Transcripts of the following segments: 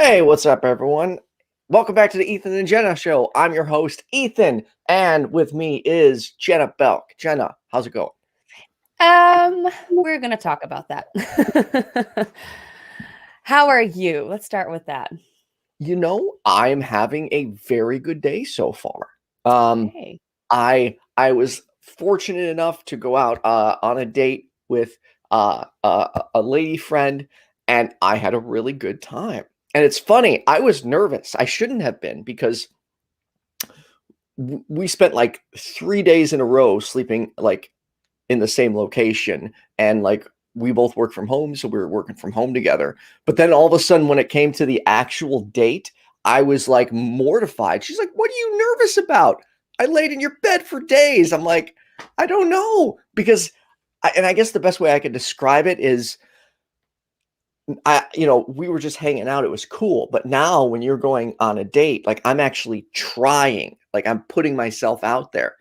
Hey, what's up, everyone? Welcome back to the Ethan and Jenna Show. I'm your host, Ethan, and with me is Jenna Belk. Jenna, how's it going? We're gonna talk about that. How are you? Let's start with that. I'm having a very good day so far. Um, Hey. I was fortunate enough to go out on a date with a lady friend, and I had a really good time. And it's funny, I was nervous. I shouldn't have been because we spent like 3 days in a row sleeping like in the same location, and like we both work from home, so we were working from home together. But then all of a sudden when it came to the actual date, I was like mortified. She's like, "What are you nervous about? I laid in your bed for days." I'm like, "I don't know." Because and I guess the best way I could describe it is we were just hanging out. It was cool. But now when you're going on a date, like I'm actually trying, like I'm putting myself out there.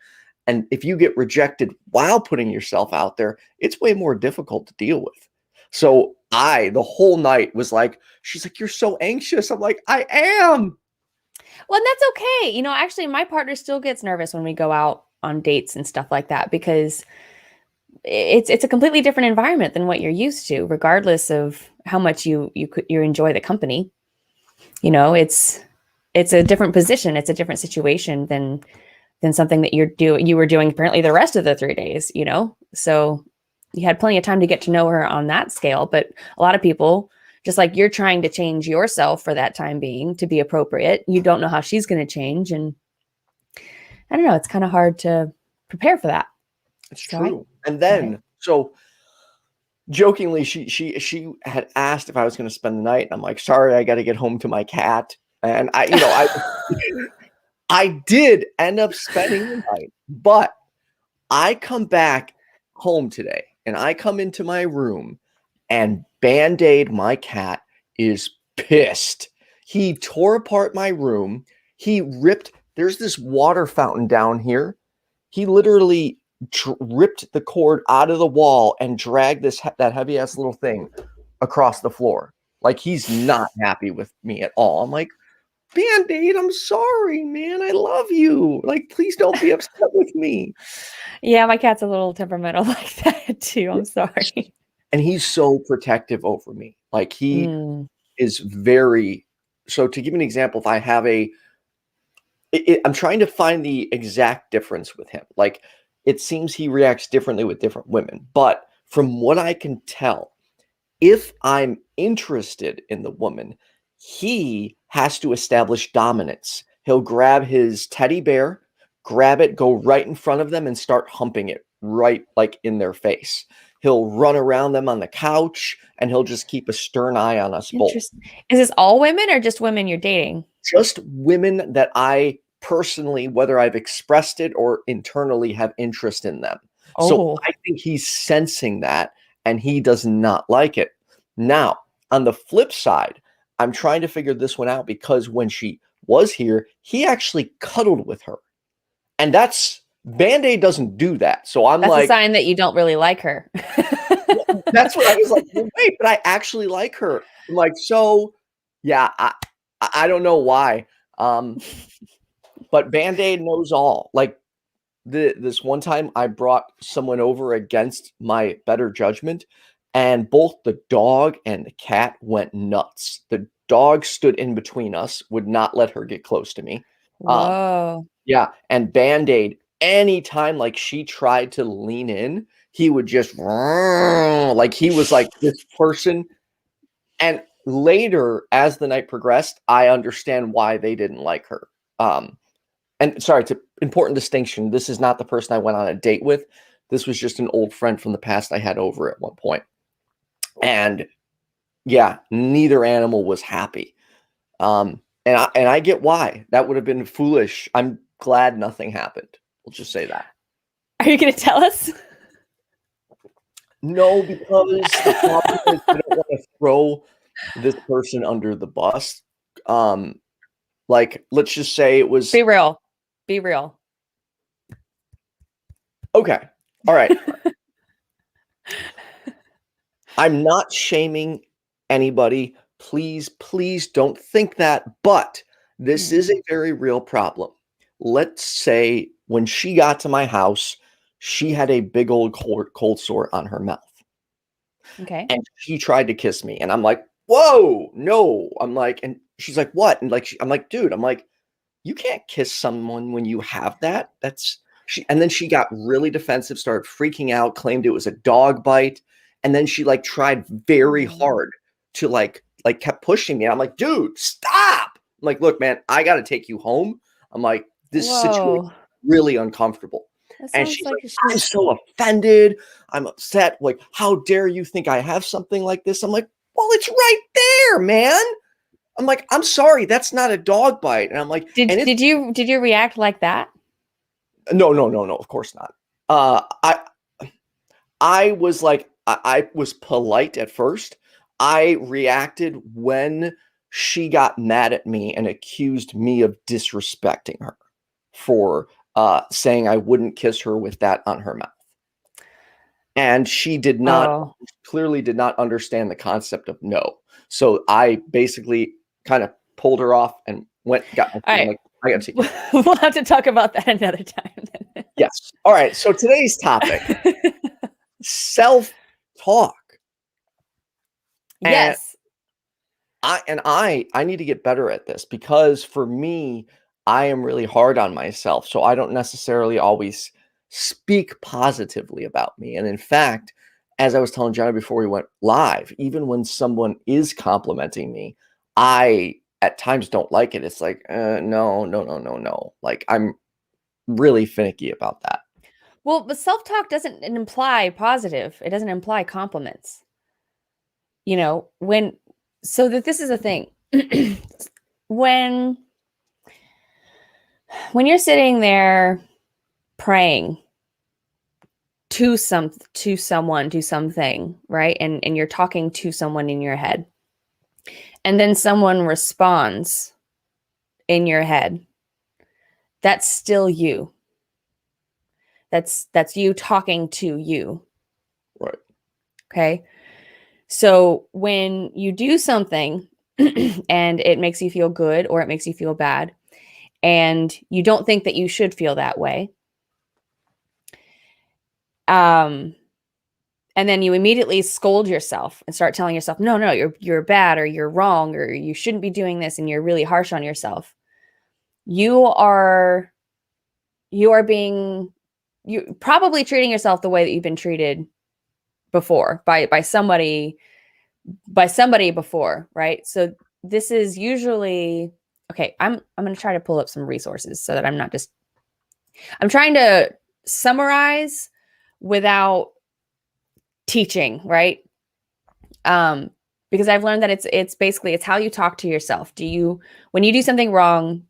And if you get rejected while putting yourself out there, it's way more difficult to deal with. So the whole night was like, she's like, "You're so anxious." I'm like, "I am." Well, and that's okay. Actually, my partner still gets nervous when we go out on dates and stuff like that because it's a completely different environment than what you're used to, regardless of how much you enjoy the company. It's a different position, it's a different situation than something that you were doing apparently the rest of the 3 days. So you had plenty of time to get to know her on that scale. But a lot of people, just like you're trying to change yourself for that time being to be appropriate, you don't know how she's going to change. And I don't know, it's kind of hard to prepare for that. It's So I true. And get it. then, so jokingly, she had asked if I was going to spend the night, and I'm like, "Sorry, I got to get home to my cat." And I did end up spending the night, but I come back home today and I come into my room, and Band-Aid, my cat, is pissed. He tore apart my room. There's this water fountain down here. He literally ripped the cord out of the wall and dragged that heavy ass little thing across the floor. Like he's not happy with me at all. I'm like, "Band-Aid, I'm sorry, man. I love you. Like, please don't be upset with me." Yeah, my cat's a little temperamental like that too. I'm sorry. And he's so protective over me. Like he Mm. is very so to give you an example, if I have I'm trying to find the exact difference with him. Like it seems he reacts differently with different women, but from what I can tell, if I'm interested in the woman, he has to establish dominance. He'll grab his teddy bear, grab it, go right in front of them, and start humping it right like in their face. He'll run around them on the couch, and he'll just keep a stern eye on us both. Interesting. Is this all women or just women you're dating? Just women that I personally, whether I've expressed it or internally, have interest in them. So Oh, I think he's sensing that, and he does not like it. Now, on the flip side, I'm trying to figure this one out because when she was here, he actually cuddled with her. And that's Band-Aid doesn't do that. So I'm that's a like, sign that you don't really like her. that's what I was like, "Well, wait, but I actually like her." I'm like, so yeah, I don't know why. Um, but Band-Aid knows all. Like this one time I brought someone over against my better judgment, and both the dog and the cat went nuts. The dog stood in between us, would not let her get close to me. Um, Whoa. yeah, and Band-Aid, anytime like she tried to lean in, he would just like he was like this person. And later, as the night progressed, I understand why they didn't like her. Um, and sorry, it's an important distinction. This is not the person I went on a date with. This was just an old friend from the past I had over at one point. And yeah, neither animal was happy. And I get why. That would have been foolish. I'm glad nothing happened. We'll just say that. Are you going to tell us? No, because the problem is I don't want to throw this person under the bus. Like, let's just say it was Be real. Be real. okay. All right. I'm not shaming anybody. please don't think that. But this is a very real problem. Let's say when she got to my house, she had a big old cold sore on her mouth. Okay. And she tried to kiss me. And I'm like, whoa, no. I'm like, and she's like, what? And like, I'm like, dude, I'm like, you can't kiss someone when you have that. And then she got really defensive, started freaking out, claimed it was a dog bite. And then she like tried very hard to like kept pushing me. I'm like, dude, stop. I'm like, look, man, I got to take you home. I'm like, this situation is really uncomfortable. And she's like, I'm so offended. I'm upset. Like, how dare you think I have something like this? I'm like, well, it's right there, man. I'm like, I'm sorry, that's not a dog bite. And I'm like, did you react like that? No, of course not. I was like, I was polite at first. I reacted when she got mad at me and accused me of disrespecting her for saying I wouldn't kiss her with that on her mouth. And she clearly did not understand the concept of no. So I basically kind of pulled her off and got my right. like, I got to take you. We'll have to talk about that another time. Yes. All right. So today's topic, self-talk. Yes. And I need to get better at this because for me, I am really hard on myself. So I don't necessarily always speak positively about me. And in fact, as I was telling Jenna before we went live, even when someone is complimenting me, I at times don't like it. It's like, no. Like I'm really finicky about that. Well, but self-talk doesn't imply positive. It doesn't imply compliments. You know, this is a thing. When you're sitting there praying to someone, to something, right? And you're talking to someone in your head. And then someone responds in your head. That's still you. That's you talking to you. Right. Okay. So when you do something and it makes you feel good or it makes you feel bad, and you don't think that you should feel that way, and then you immediately scold yourself and start telling yourself, no, you're bad or you're wrong or you shouldn't be doing this, and you're really harsh on yourself. You're probably treating yourself the way that you've been treated before by somebody before, right? So this is usually okay. I'm going to try to pull up some resources so that I'm trying to summarize without teaching, right? Because I've learned that it's basically how you talk to yourself. When you do something wrong,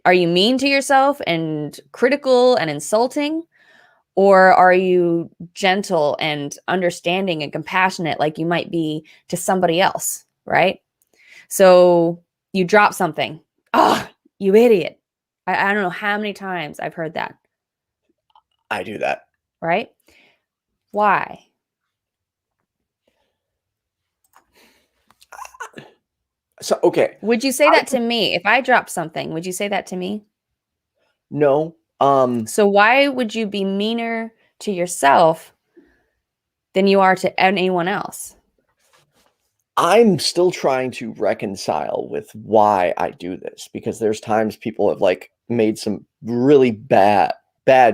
are you mean to yourself and critical and insulting? Or are you gentle and understanding and compassionate like you might be to somebody else, right? So you drop something. Oh, you idiot. I don't know how many times I've heard that. I do that. Right? Why? So, okay. Would you say that to me? If I dropped something, would you say that to me? No. So why would you be meaner to yourself than you are to anyone else? I'm still trying to reconcile with why I do this, because there's times people have like made some really bad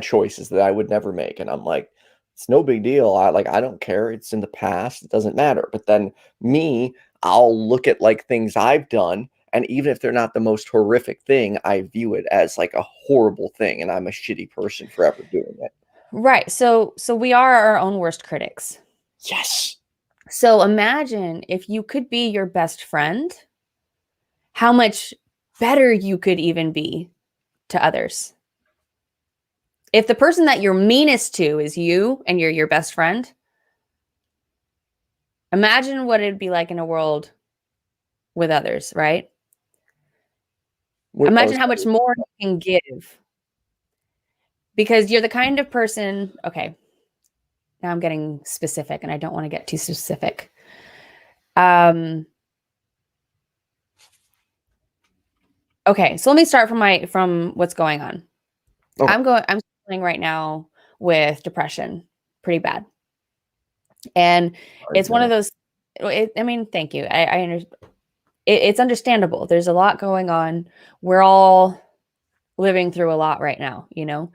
choices that I would never make. And I'm like, it's no big deal. I don't care. It's in the past. It doesn't matter. But then I'll look at like things I've done. And even if they're not the most horrific thing, I view it as like a horrible thing. And I'm a shitty person for ever doing it. Right. So we are our own worst critics. Yes. So imagine if you could be your best friend, how much better you could even be to others. If the person that you're meanest to is you and you're your best friend, imagine what it'd be like in a world with others, right? Imagine how much more you can give. Because you're the kind of person, okay, now I'm getting specific and I don't want to get too specific. Okay, so let me start from what's going on. Okay. I'm struggling right now with depression pretty bad. And it's one of those, I mean, thank you. I understand. It's understandable. There's a lot going on. We're all living through a lot right now, you know?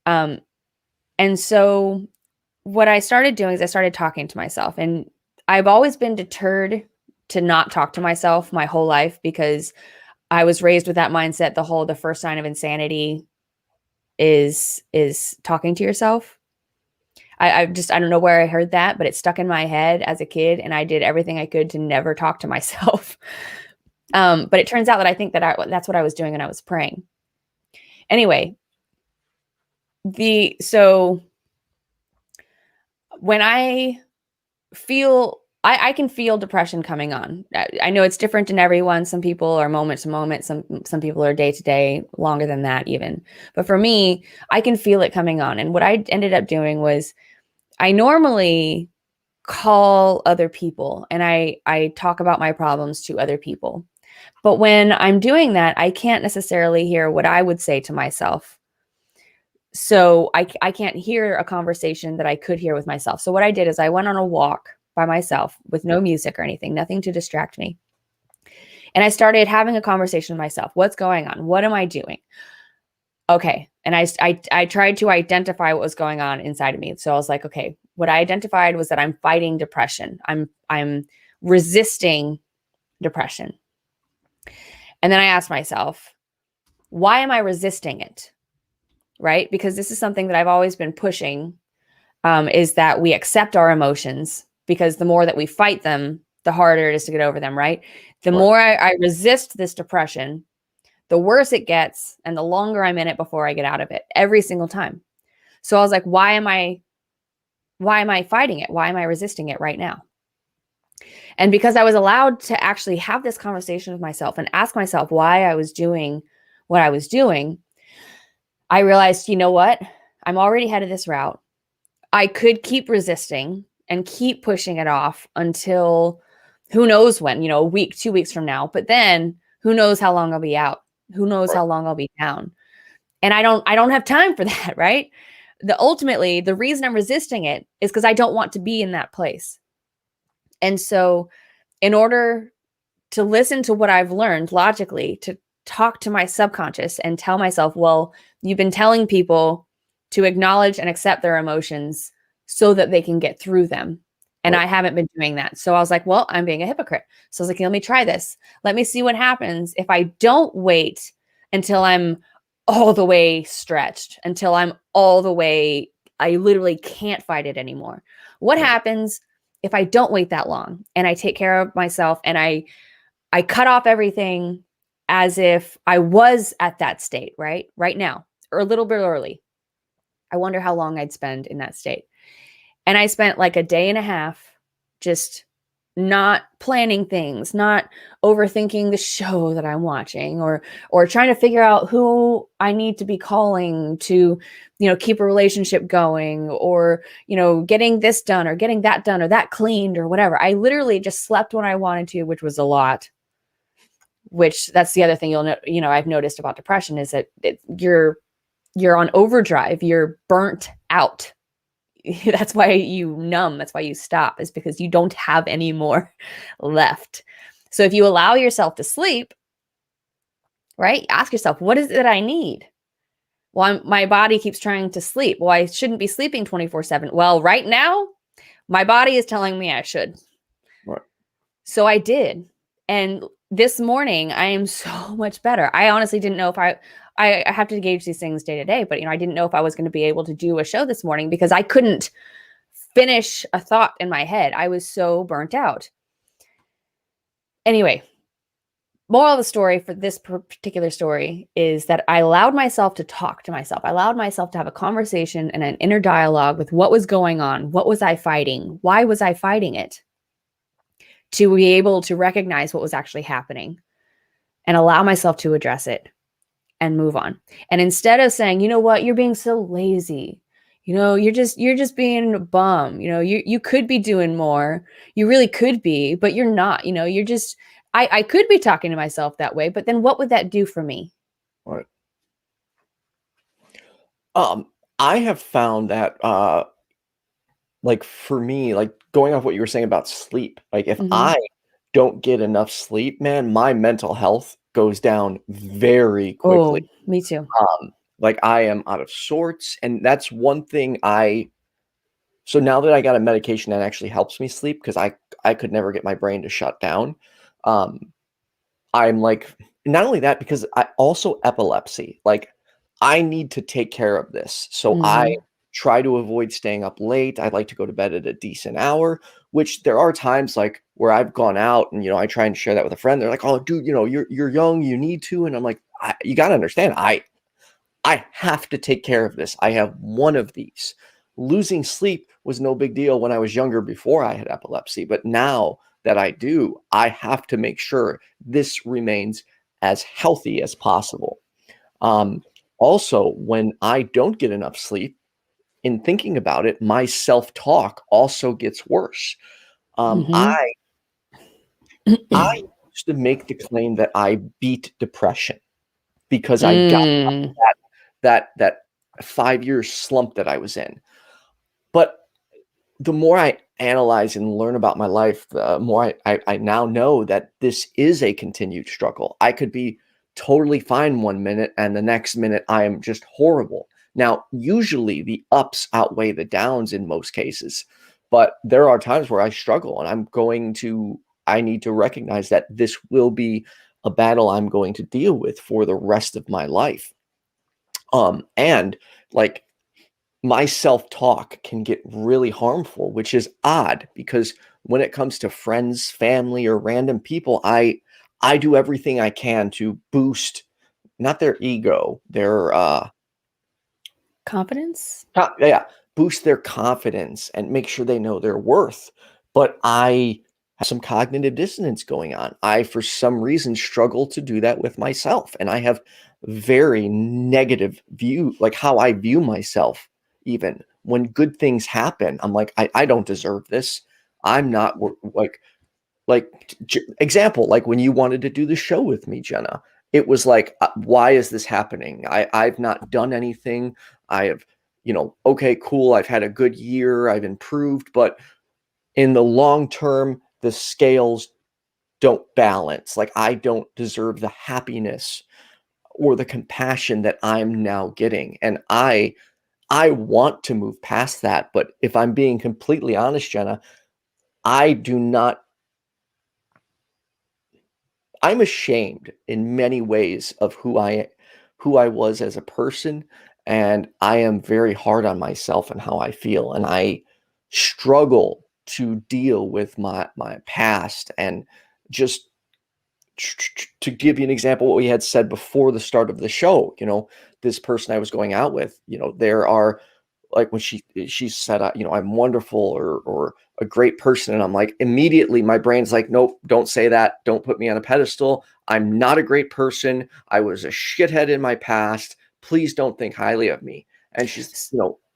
And so what I started doing is I started talking to myself, and I've always been deterred to not talk to myself my whole life because I was raised with that mindset. The first sign of insanity is talking to yourself. I don't know where I heard that, but it stuck in my head as a kid, and I did everything I could to never talk to myself. But it turns out that I think that that's what I was doing when I was praying. Anyway, so when I can feel depression coming on. I know it's different in everyone. Some people are moment to moment. Some people are day to day, longer than that even. But for me, I can feel it coming on. And what I ended up doing was I normally call other people and I talk about my problems to other people. But when I'm doing that, I can't necessarily hear what I would say to myself. So I can't hear a conversation that I could hear with myself. So what I did is I went on a walk by myself with no music or anything, nothing to distract me. And I started having a conversation with myself. What's going on? What am I doing? Okay. And I tried to identify what was going on inside of me. So I was like, okay, what I identified was that I'm fighting depression. I'm resisting depression. And then I asked myself, why am I resisting it? Right? Because this is something that I've always been pushing, is that we accept our emotions, because the more that we fight them, the harder it is to get over them, right? The more I resist this depression, the worse it gets, and the longer I'm in it before I get out of it every single time. So I was like, why am I fighting it? Why am I resisting it right now? And because I was allowed to actually have this conversation with myself and ask myself why I was doing what I was doing, I realized, you know what? I'm already headed this route. I could keep resisting and keep pushing it off until who knows when, a week, 2 weeks from now. But then who knows how long I'll be out? Who knows how long I'll be down? And I don't have time for that, right? Ultimately, the reason I'm resisting it is because I don't want to be in that place. And so in order to listen to what I've learned logically, to talk to my subconscious and tell myself, well, you've been telling people to acknowledge and accept their emotions so that they can get through them. And I haven't been doing that. So I was like, well, I'm being a hypocrite. So I was like, let me try this. Let me see what happens if I don't wait until I'm all the way stretched, until I'm all the way, I literally can't fight it anymore. What happens if I don't wait that long and I take care of myself and I cut off everything as if I was at that state, right now, or a little bit early? I wonder how long I'd spend in that state. And I spent like a day and a half just not planning things, not overthinking the show that I'm watching, or trying to figure out who I need to be calling to, keep a relationship going, or, getting this done or getting that done or that cleaned or whatever. I literally just slept when I wanted to, which was a lot. Which that's the other thing I've noticed about depression is that you're on overdrive. You're burnt out. That's why you numb. That's why you stop, is because you don't have any more left. So if you allow yourself to sleep, right? Ask yourself, what is it I need? Well, my body keeps trying to sleep. Well, I shouldn't be sleeping 24/7. Well, right now, my body is telling me I should. Right. So I did. And this morning, I am so much better. I honestly didn't know if I have to gauge these things day to day, but I didn't know if I was going to be able to do a show this morning because I couldn't finish a thought in my head. I was so burnt out. Anyway, moral of the story for this particular story is that I allowed myself to talk to myself. I allowed myself to have a conversation and an inner dialogue with what was going on. What was I fighting? Why was I fighting it? To be able to recognize what was actually happening and allow myself to address it and move on. And instead of saying, you know what, you're being so lazy, you're just being a bum, you could be doing more, you really could be, but you're not, you're just I could be talking to myself that way, but then what would that do for me? Right. I have found that like for me, like going off what you were saying about sleep, like if Mhm. I don't get enough sleep, man, my mental health goes down very quickly. Oh, me too. Like I am out of sorts, and that's one thing so now that I got a medication that actually helps me sleep, because I could never get my brain to shut down. Um, I'm like, not only that, because I also epilepsy. Like I need to take care of this. So I Mhm. try to avoid staying up late. I like to go to bed at a decent hour, which there are times like where I've gone out and I try and share that with a friend. They're like, "Oh, dude, you're young, you need to." And I'm like, you got to understand, I have to take care of this. I have one of these. Losing sleep was no big deal when I was younger before I had epilepsy, but now that I do, I have to make sure this remains as healthy as possible. Um, Also, when I don't get enough sleep, in thinking about it, my self-talk also gets worse. Um, Mhm. I I used to make the claim that I beat depression because I got Mm. that 5 year slump that I was in. But the more I analyze and learn about my life, the more I now know that this is a continued struggle. I could be totally fine one minute and the next minute I am just horrible. Now, usually the ups outweigh the downs in most cases, but there are times where I struggle and I need to recognize that this will be a battle I'm going to deal with for the rest of my life. And like my self-talk can get really harmful, which is odd because when it comes to friends, family, or random people, I do everything I can to boost not their ego, their Confidence? yeah, boost their confidence and make sure they know their worth. But I have some cognitive dissonance going on. I, for some reason, struggle to do that with myself. And I have very negative view, like how I view myself, even when good things happen. I'm like, I don't deserve this. I'm not example, like when you wanted to do the show with me, Jenna, it was like, why is this happening? I've not done anything. I have, okay, cool. I've had a good year. I've improved, but in the long term, the scales don't balance. Like I don't deserve the happiness or the compassion that I'm now getting. And I want to move past that. But if I'm being completely honest, Jenna, I do not I'm ashamed in many ways of who I was as a person, and I am very hard on myself and how I feel, and I struggle to deal with my past and just to give you an example, what we had said before the start of the show, this person I was going out with, there are like when she said, I'm wonderful or a great person, and I'm like, immediately my brain's like, nope, don't say that, don't put me on a pedestal. I'm not a great person. I was a shithead in my past. Please don't think highly of me. And she's,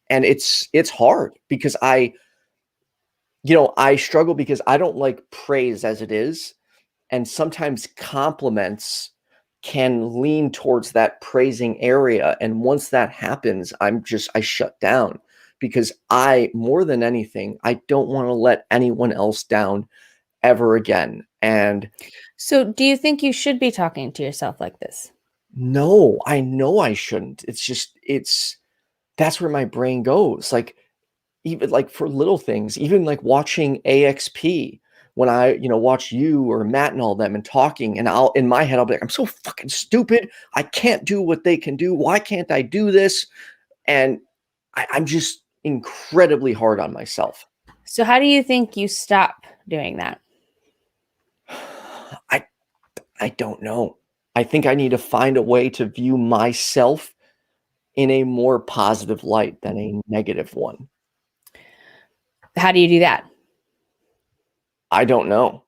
and it's hard because I struggle because I don't like praise as it is, and sometimes compliments can lean towards that praising area, and once that happens, I shut down because I, more than anything, I don't want to let anyone else down ever again. And So, do you think you should be talking to yourself like this? no, I know I shouldn't. It's that's where my brain goes. Like even like for little things, even like watching AXP when I, watch you or Matt and all them and talking, and in my head, I'll be like, I'm so fucking stupid. I can't do what they can do. Why can't I do this? And I'm just incredibly hard on myself. So, how do you think you stop doing that? I I don't know. I think I need to find a way to view myself in a more positive light than a negative one. How do you do that? I don't know.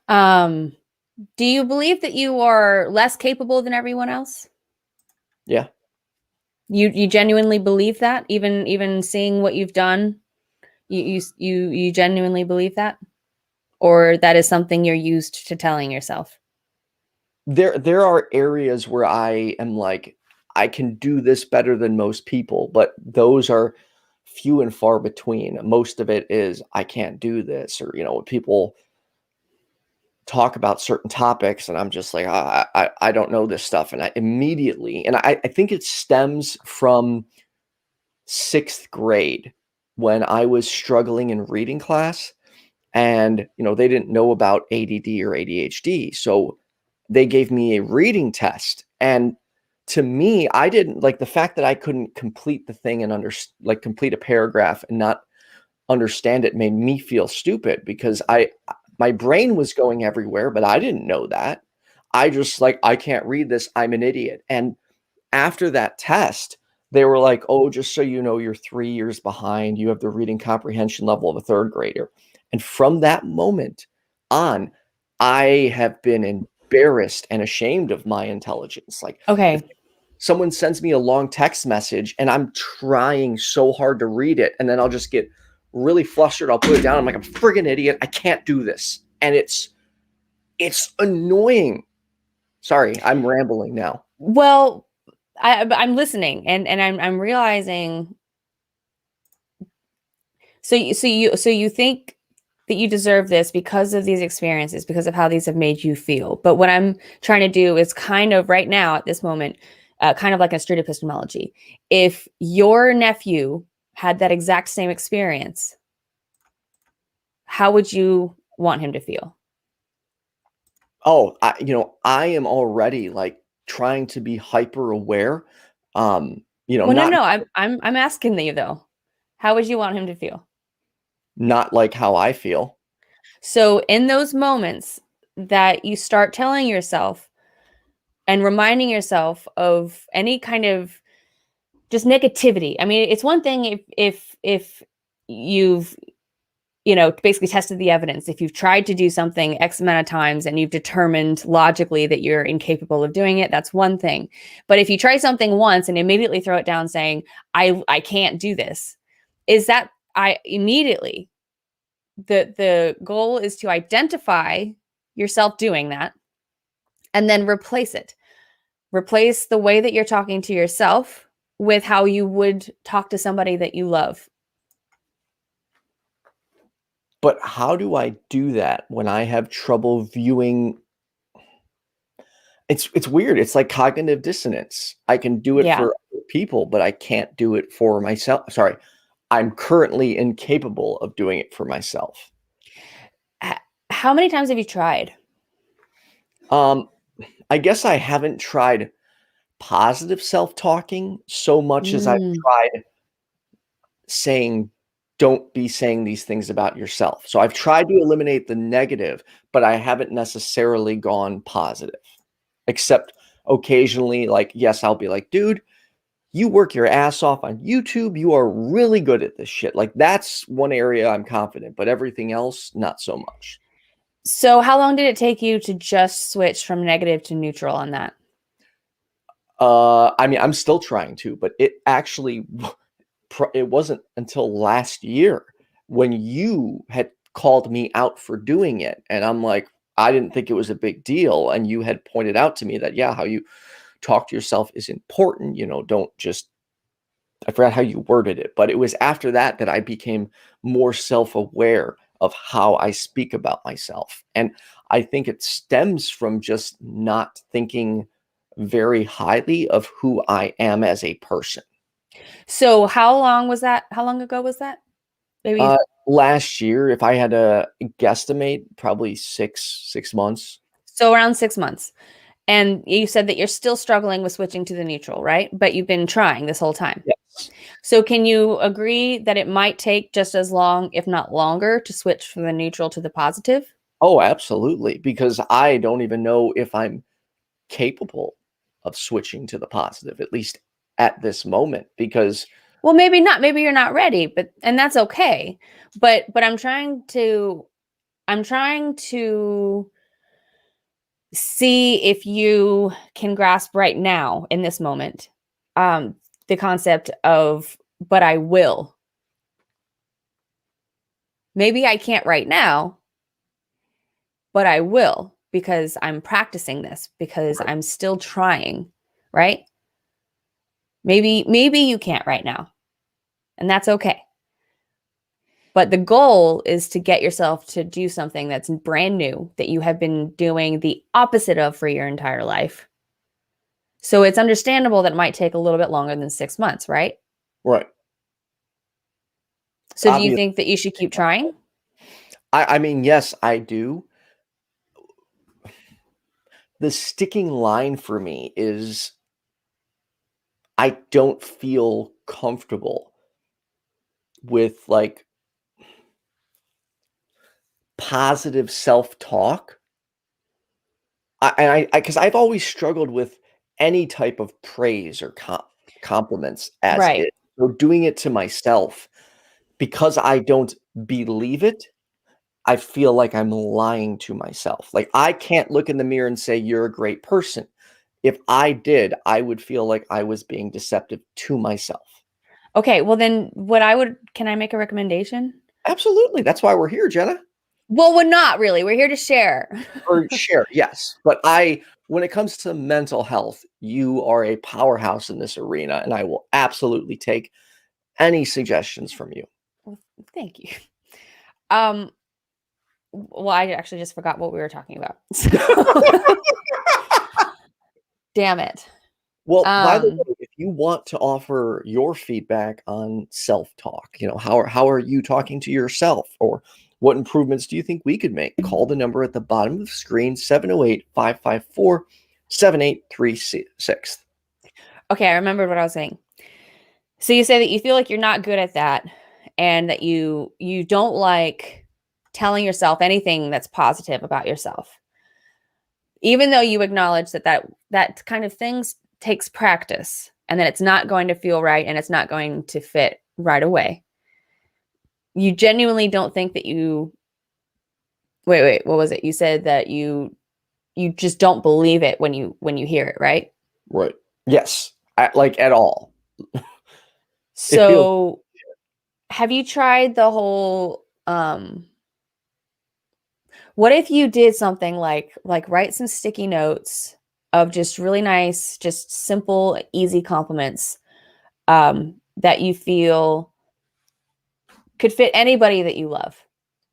Um, do you believe that you are less capable than everyone else? Yeah. You genuinely believe that, even seeing what you've done, you genuinely believe that? or that is something you're used to telling yourself? There are areas where I am like, I can do this better than most people, but those are few and far between. Most of it is I can't do this, or people talk about certain topics and I'm just like, I don't know this stuff. And I immediately, and I think it stems from sixth grade when I was struggling in reading class, and they didn't know about ADD or ADHD, so they gave me a reading test. And to me, I didn't like the fact that I couldn't complete the thing and complete a paragraph and not understand it made me feel stupid, because my brain was going everywhere, but I didn't know that. I just like, I can't read this, I'm an idiot. And after that test, they were like, oh, just so you know, you're 3 years behind. You have the reading comprehension level of a third grader. And from that moment on, I have been embarrassed and ashamed of my intelligence. Like, if Okay. someone sends me a long text message and I'm trying so hard to read it, and then I'll just get really flustered. I'll put it down. I'm like, I'm a friggin' idiot. I can't do this. And it's annoying. Sorry, I'm rambling now. Well, I'm listening, and I'm realizing. So you think that you deserve this because of these experiences, because of how these have made you feel. But what I'm trying to do is kind of right now at this moment, kind of like a street epistemology. If your nephew had that exact same experience, how would you want him to feel? Oh, I am already like trying to be hyper aware. Well, no, Not no, I'm asking you though. How would you want him to feel? not like how I feel. So in those moments that you start telling yourself and reminding yourself of any kind of just negativity. I mean, it's one thing if you've basically tested the evidence. If you've tried to do something X amount of times and you've determined logically that you're incapable of doing it, that's one thing. But if you try something once and immediately throw it down saying, I can't do this, is that I immediately the goal is to identify yourself doing that and then replace it. Replace the way that you're talking to yourself with how you would talk to somebody that you love. But how do I do that when I have trouble viewing? It's weird. It's like cognitive dissonance. I can do it Yeah. for other people, but I can't do it for myself. Sorry. I'm currently incapable of doing it for myself. How many times have you tried? Um, I guess I haven't tried positive self-talking so much as I've Mm. tried saying, don't be saying these things about yourself. So I've tried to eliminate the negative, but I haven't necessarily gone positive, except occasionally, like, yes, I'll be like, dude, you work your ass off on YouTube. You are really good at this shit. Like, that's one area I'm confident, but everything else, not so much. So how long did it take you to just switch from negative to neutral on that? I mean, I'm still trying to, but it actually it wasn't until last year when you had called me out for doing it, and I'm like, I didn't think it was a big deal, and you had pointed out to me that, yeah, how you talk to yourself is important. Don't just, I forgot how you worded it, but it was after that that I became more self-aware of how I speak about myself. And I think it stems from just not thinking very highly of who I am as a person. So how long was that? How long ago was that? Uh, Maybe Last year, if I had to guesstimate, probably six months. so around 6 months. And you said that you're still struggling with switching to the neutral, right? But you've been trying this whole time. Yes. So can you agree that it might take just as long, if not longer, to switch from the neutral to the positive? Oh, absolutely. Because I don't even know if I'm capable of switching to the positive, at least at this moment, because Well, maybe not. Maybe you're not ready, and that's okay. But I'm trying to see if you can grasp right now in this moment um the concept of but I will. Maybe I can't right now, but I will, because I'm practicing this, because I'm still trying, right? Maybe you can't right now, and that's okay. But the goal is to get yourself to do something that's brand new, that you have been doing the opposite of for your entire life. So it's understandable that it might take a little bit longer than 6 months, right? Right. So do you Obviously. think that you should keep trying? I mean, yes, I do. The sticking line for me is I don't feel comfortable with like positive self-talk. Because I've always struggled with any type of praise or compliments as Right. it. So doing it to myself, because I don't believe it, I feel like I'm lying to myself. Like, I can't look in the mirror and say, "You're a great person." If I did, I would feel like I was being deceptive to myself. Okay, well then can I make a recommendation? Absolutely. That's why we're here, Jenna. Well, we're not really. We're here to share. Or share, yes. But when it comes to mental health, you are a powerhouse in this arena, and I will absolutely take any suggestions from you. Well, thank you. Well, I actually just forgot what we were talking about. Damn it. Well, by the way, if you want to offer your feedback on self-talk, how are you talking to yourself, or what improvements do you think we could make? Call the number at the bottom of the screen, 708-554-7836. Okay, I remembered what I was saying. So you say that you feel like you're not good at that, and that you don't like telling yourself anything that's positive about yourself. Even though you acknowledge that kind of things takes practice, and that it's not going to feel right, and it's not going to fit right away. You genuinely don't think that wait, what was it? You said that you just don't believe it when you hear it, right? Right. Yes. At all. So have you tried the whole what if you did something like write some sticky notes of just really nice, just simple, easy compliments that you feel could fit anybody that you love,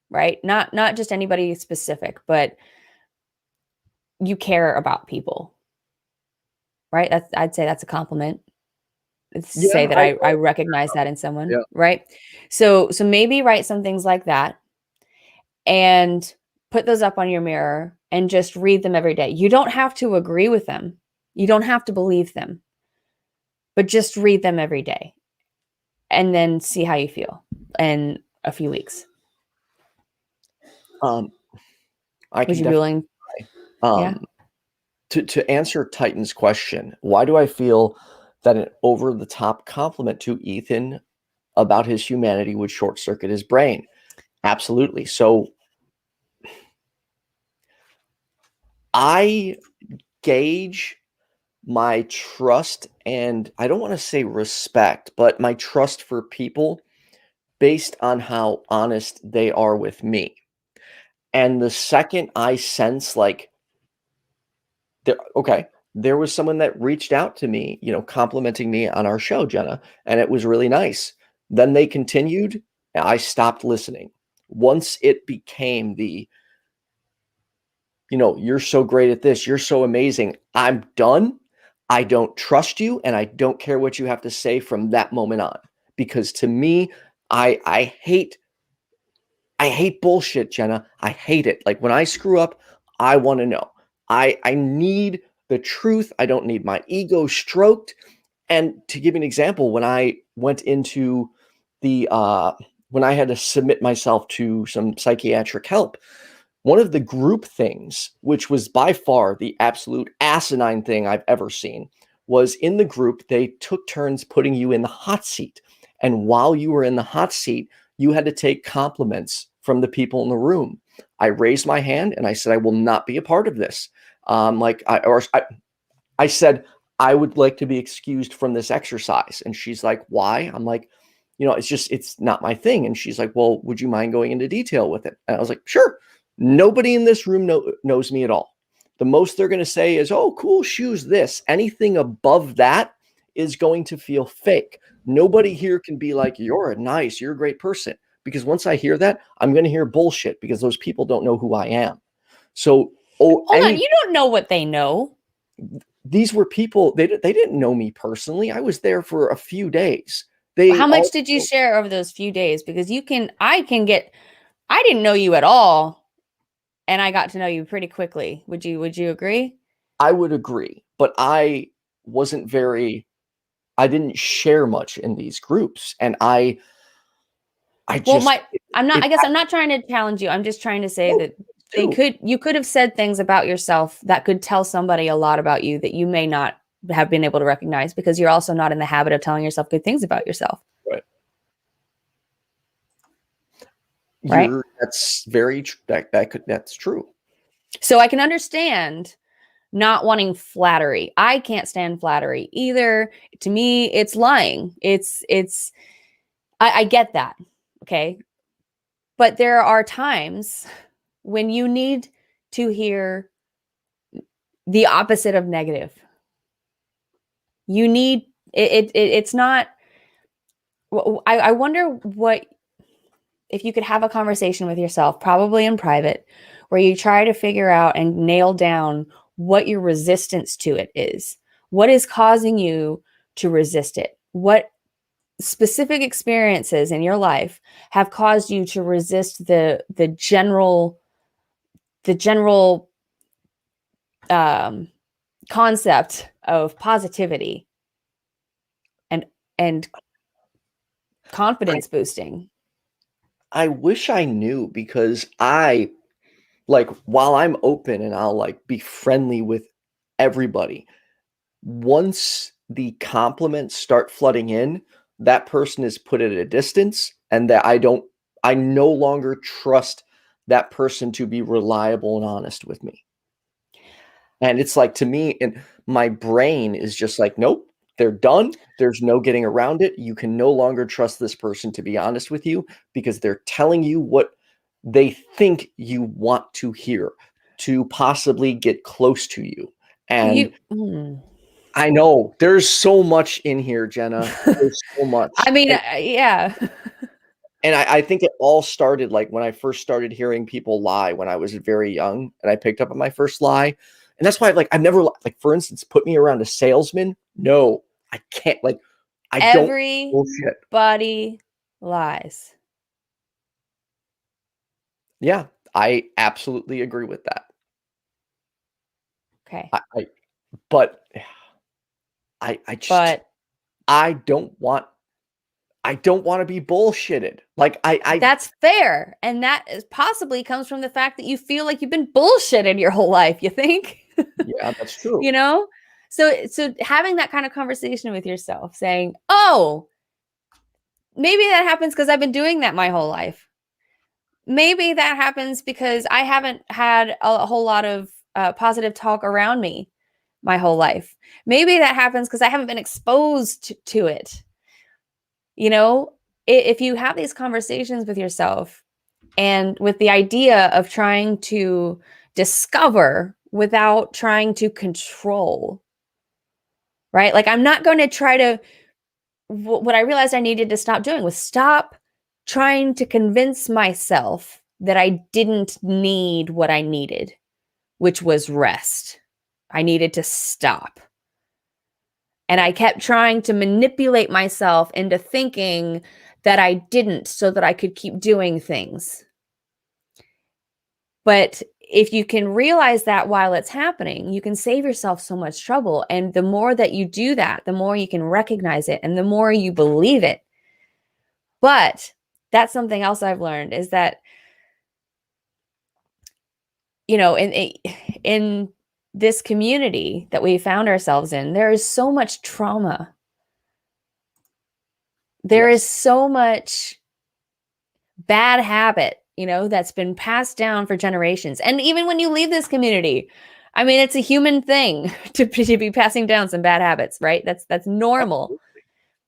right? Not just anybody specific, but you care about people, right? I'd say that's a compliment. Say Yeah, that I recognize that in someone, yeah. right? So maybe write some things like that and put those up on your mirror and just read them every day. You don't have to agree with them. You don't have to believe them, but just read them every day and then see how you feel in a few weeks. I Would can you be willing? Yeah. To answer Titan's question, why do I feel that an over-the-top compliment to Ethan about his humanity would short-circuit his brain? Absolutely. So I gauge my trust, and I don't want to say respect, but my trust for people based on how honest they are with me. And the second I sense like there was someone that reached out to me, complimenting me on our show, Jenna, and it was really nice. Then they continued, and I stopped listening. Once it became you're so great at this, you're so amazing, I'm done. I don't trust you, and I don't care what you have to say from that moment on. Because to me, I hate bullshit, Jenna. I hate it. Like, when I screw up, I want to know. I need the truth. I don't need my ego stroked. And to give you an example, when I went into when I had to submit myself to some psychiatric help, one of the group things, which was by far the absolute asinine thing I've ever seen, was in the group, they took turns putting you in the hot seat. And while you were in the hot seat, you had to take compliments from the people in the room. I raised my hand and I said, I will not be a part of this. I said, I would like to be excused from this exercise. And she's like, why? I'm like, it's not my thing. And she's like, well, would you mind going into detail with it? And I was like, sure. Nobody in this room knows me at all. The most they're going to say is, oh, cool shoes, this. Anything above that is going to feel fake. Nobody here can be like, you're a great person. Because once I hear that, I'm going to hear bullshit because those people don't know who I am. So, hold on, you don't know what they know. These were people, they didn't know me personally. I was there for a few days. How much did you share over those few days? Because I didn't know you at all, and I got to know you pretty quickly. Would you agree? I would agree, but I didn't share much in these groups, and I'm not trying to challenge you. I'm just trying to say that you could have said things about yourself that could tell somebody a lot about you that you may not have been able to recognize because you're also not in the habit of telling yourself good things about yourself. Right. Right. That's very that's true. So I can understand not wanting flattery. I can't stand flattery either. To me, it's lying. I get that. Okay. But there are times when you need to hear the opposite of negative. You need it. It's not. I wonder if you could have a conversation with yourself, probably in private, where you try to figure out and nail down what your resistance to it is. What is causing you to resist it? What specific experiences in your life have caused you to resist the general concept of positivity and confidence boosting? I wish I knew, because while I'm open and I'll be friendly with everybody, once the compliments start flooding in, that person is put at a distance, and that I no longer trust that person to be reliable and honest with me. And it's to me, and my brain is just nope, they're done. There's no getting around it. You can no longer trust this person to be honest with you because they're telling you what they think you want to hear to possibly get close to you. And I know there's so much in here, Jenna. There's so much. I mean, yeah. And I think it all started when I first started hearing people lie when I was very young, and I picked up on my first lie. And that's why I've never, for instance, put me around a salesman. No, I can't. Everybody lies. Yeah, I absolutely agree with that. Okay. I don't want to be bullshitted. That's fair. And that possibly comes from the fact that you feel like you've been bullshitted your whole life, you think? Yeah, that's true. So having that kind of conversation with yourself, saying, oh, maybe that happens because I've been doing that my whole life. Maybe that happens because I haven't had a whole lot of positive talk around me my whole life. Maybe that happens because I haven't been exposed to it. If you have these conversations with yourself and with the idea of trying to discover without trying to control, right? I'm not going to try to, what I realized I needed to stop doing was stop trying to convince myself that I didn't need what I needed, which was rest. I needed to stop. And I kept trying to manipulate myself into thinking that I didn't so that I could keep doing things. But if you can realize that while it's happening, you can save yourself so much trouble. And the more that you do that, the more you can recognize it and the more you believe it. But that's something else I've learned is that, in this community that we found ourselves in, there is so much trauma. There is so much bad habit, that's been passed down for generations. And even when you leave this community, I mean, it's a human thing to be passing down some bad habits, right? That's normal.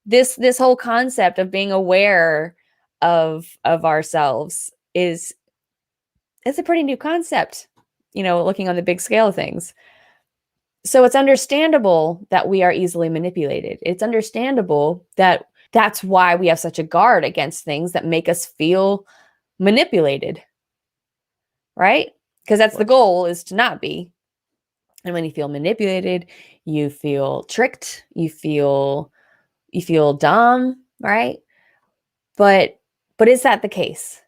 Absolutely. This whole concept of being aware of ourselves is it's a pretty new concept, looking on the big scale of things. So it's understandable that we are easily manipulated. It's understandable that that's why we have such a guard against things that make us feel manipulated, right? Because that's the goal, is to not be. And when you feel manipulated, you feel tricked, you feel dumb, right? But is that the case?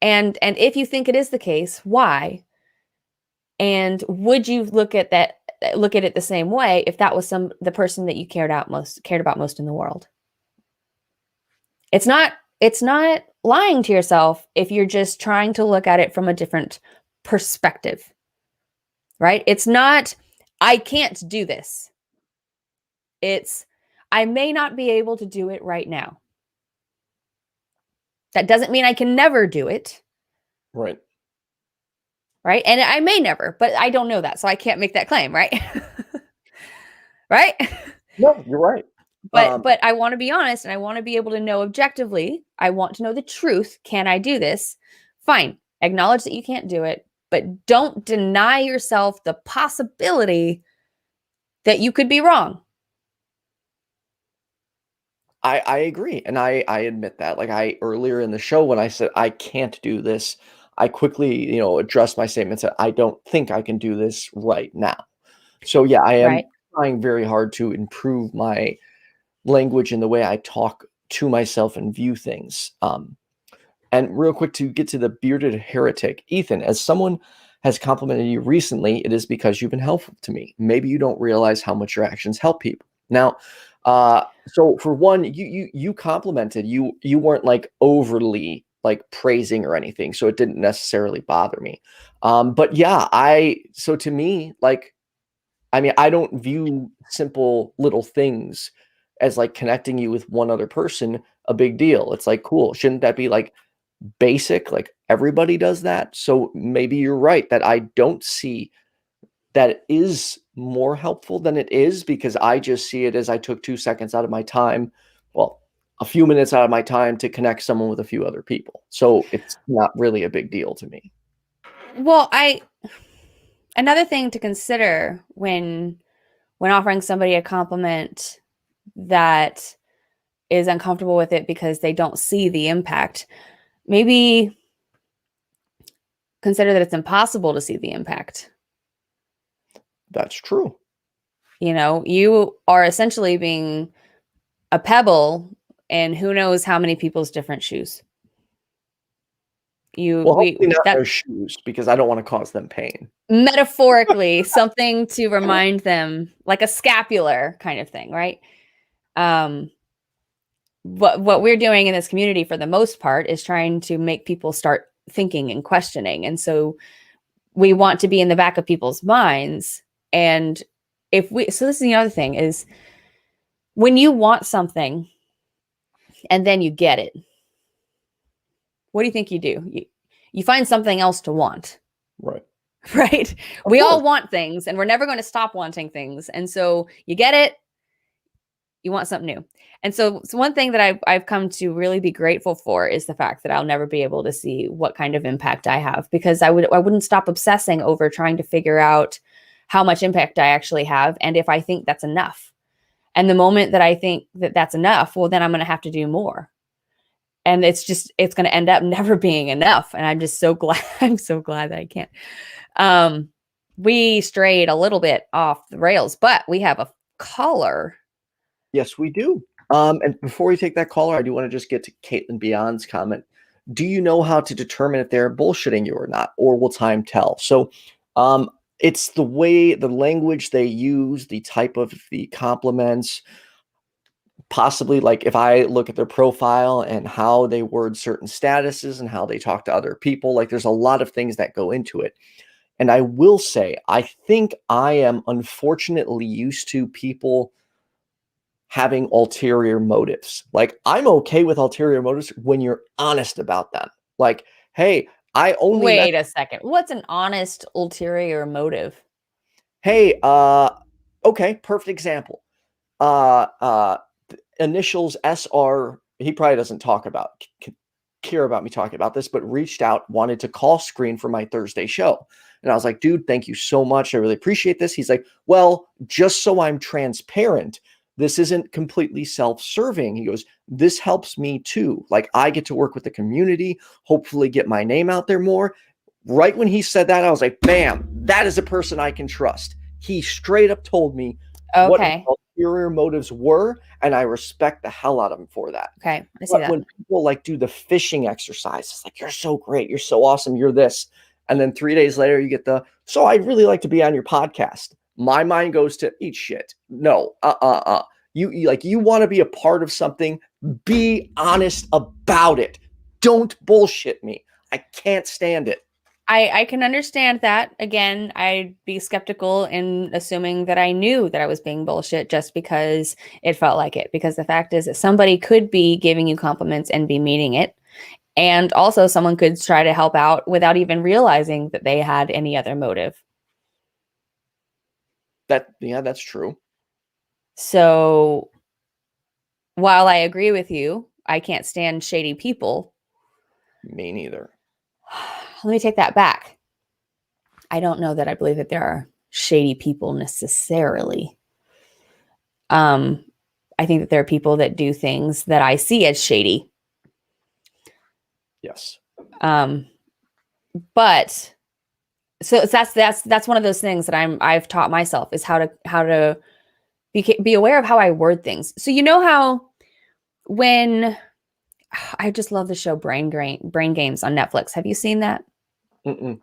And if you think it is the case, why? And would you look at it the same way if that was the person that you cared about most in the world? It's not lying to yourself if you're just trying to look at it from a different perspective, right? It's not, I can't do this. It's, I may not be able to do it right now. That doesn't mean I can never do it. Right. Right. And I may never, but I don't know that. So I can't make that claim. Right. Right. No, you're right. But I want to be honest, and I want to be able to know objectively. I want to know the truth. Can I do this? Fine. Acknowledge that you can't do it, but don't deny yourself the possibility that you could be wrong. I agree. And I admit that. Like, earlier in the show, when I said I can't do this, I quickly, addressed my statement, said I don't think I can do this right now. So yeah, I am trying very hard to improve my language and the way I talk to myself and view things. And real quick, to get to the bearded heretic, Ethan, as someone has complimented you recently, it is because you've been helpful to me. Maybe you don't realize how much your actions help people. Now, so for one, you complimented, you weren't like overly like praising or anything, so it didn't necessarily bother me. But yeah, so to me, like, I mean, I don't view simple little things as like connecting you with one other person a big deal. It's like, cool, shouldn't that be like basic? Like, everybody does that. So maybe you're right that I don't see that it is more helpful than it is, because I just see it as I took 2 seconds out of my time, well, a few minutes out of my time to connect someone with a few other people. So it's not really a big deal to me. Well, another thing to consider when offering somebody a compliment that is uncomfortable with it because they don't see the impact, maybe consider that it's impossible to see the impact. That's true. You are essentially being a pebble in who knows how many people's different shoes. Hopefully not their shoes, because I don't want to cause them pain. Metaphorically, something to remind them, like a scapular kind of thing, right? What we're doing in this community for the most part is trying to make people start thinking and questioning. And so we want to be in the back of people's minds. And so this is the other thing, is when you want something and then you get it, what do you think you do? You find something else to want. Right. Right. We all want things, and we're never going to stop wanting things. And so you get it, you want something new. And so one thing that I've come to really be grateful for is the fact that I'll never be able to see what kind of impact I have, because I wouldn't stop obsessing over trying to figure out how much impact I actually have and if I think that's enough. And the moment that I think that that's enough, well, then I'm going to have to do more. And it's going to end up never being enough. And I'm just so glad. I'm so glad that I can't. We strayed a little bit off the rails, but we have a caller. Yes, we do. And before we take that caller, I do want to just get to Kaitlyn Beyond's comment. Do you know how to determine if they're bullshitting you or not, or will time tell? So it's the way, the language they use, the type of the compliments, possibly like if I look at their profile and how they word certain statuses and how they talk to other people, like there's a lot of things that go into it. And I will say, I think I am unfortunately used to people having ulterior motives. Like, I'm okay with ulterior motives when you're honest about them. Like, hey, I only wait a second. What's an honest ulterior motive? Hey, okay, perfect example. Initials SR, he probably doesn't talk about care about me talking about this, but reached out, wanted to call screen for my Thursday show. And I was like, dude, thank you so much. I really appreciate this. He's like, well, just so I'm transparent, this isn't completely self-serving. He goes, this helps me too. Like, I get to work with the community, hopefully get my name out there more. Right when he said that, I was like, bam, that is a person I can trust. He straight up told me what his ulterior motives were, and I respect the hell out of him for that. Okay, I see But that. when people like do the fishing exercise, it's like, you're so great, you're so awesome, you're this. And then 3 days later, you get so I'd really like to be on your podcast. My mind goes to eat shit. No, You want to be a part of something, be honest about it. Don't bullshit me. I can't stand it. I can understand that. Again, I'd be skeptical in assuming that I knew that I was being bullshit just because it felt like it. Because the fact is that somebody could be giving you compliments and be meaning it. And also someone could try to help out without even realizing that they had any other motive. That's true. So while I agree with you, I can't stand shady people. Me neither. Let me take that back. I don't know that I believe that there are shady people necessarily. I think that there are people that do things that I see as shady. Yes. But so that's one of those things that I've taught myself is how to be aware of how I word things. So you know how when I just love the show Brain Games on Netflix. Have you seen that? Mm-mm.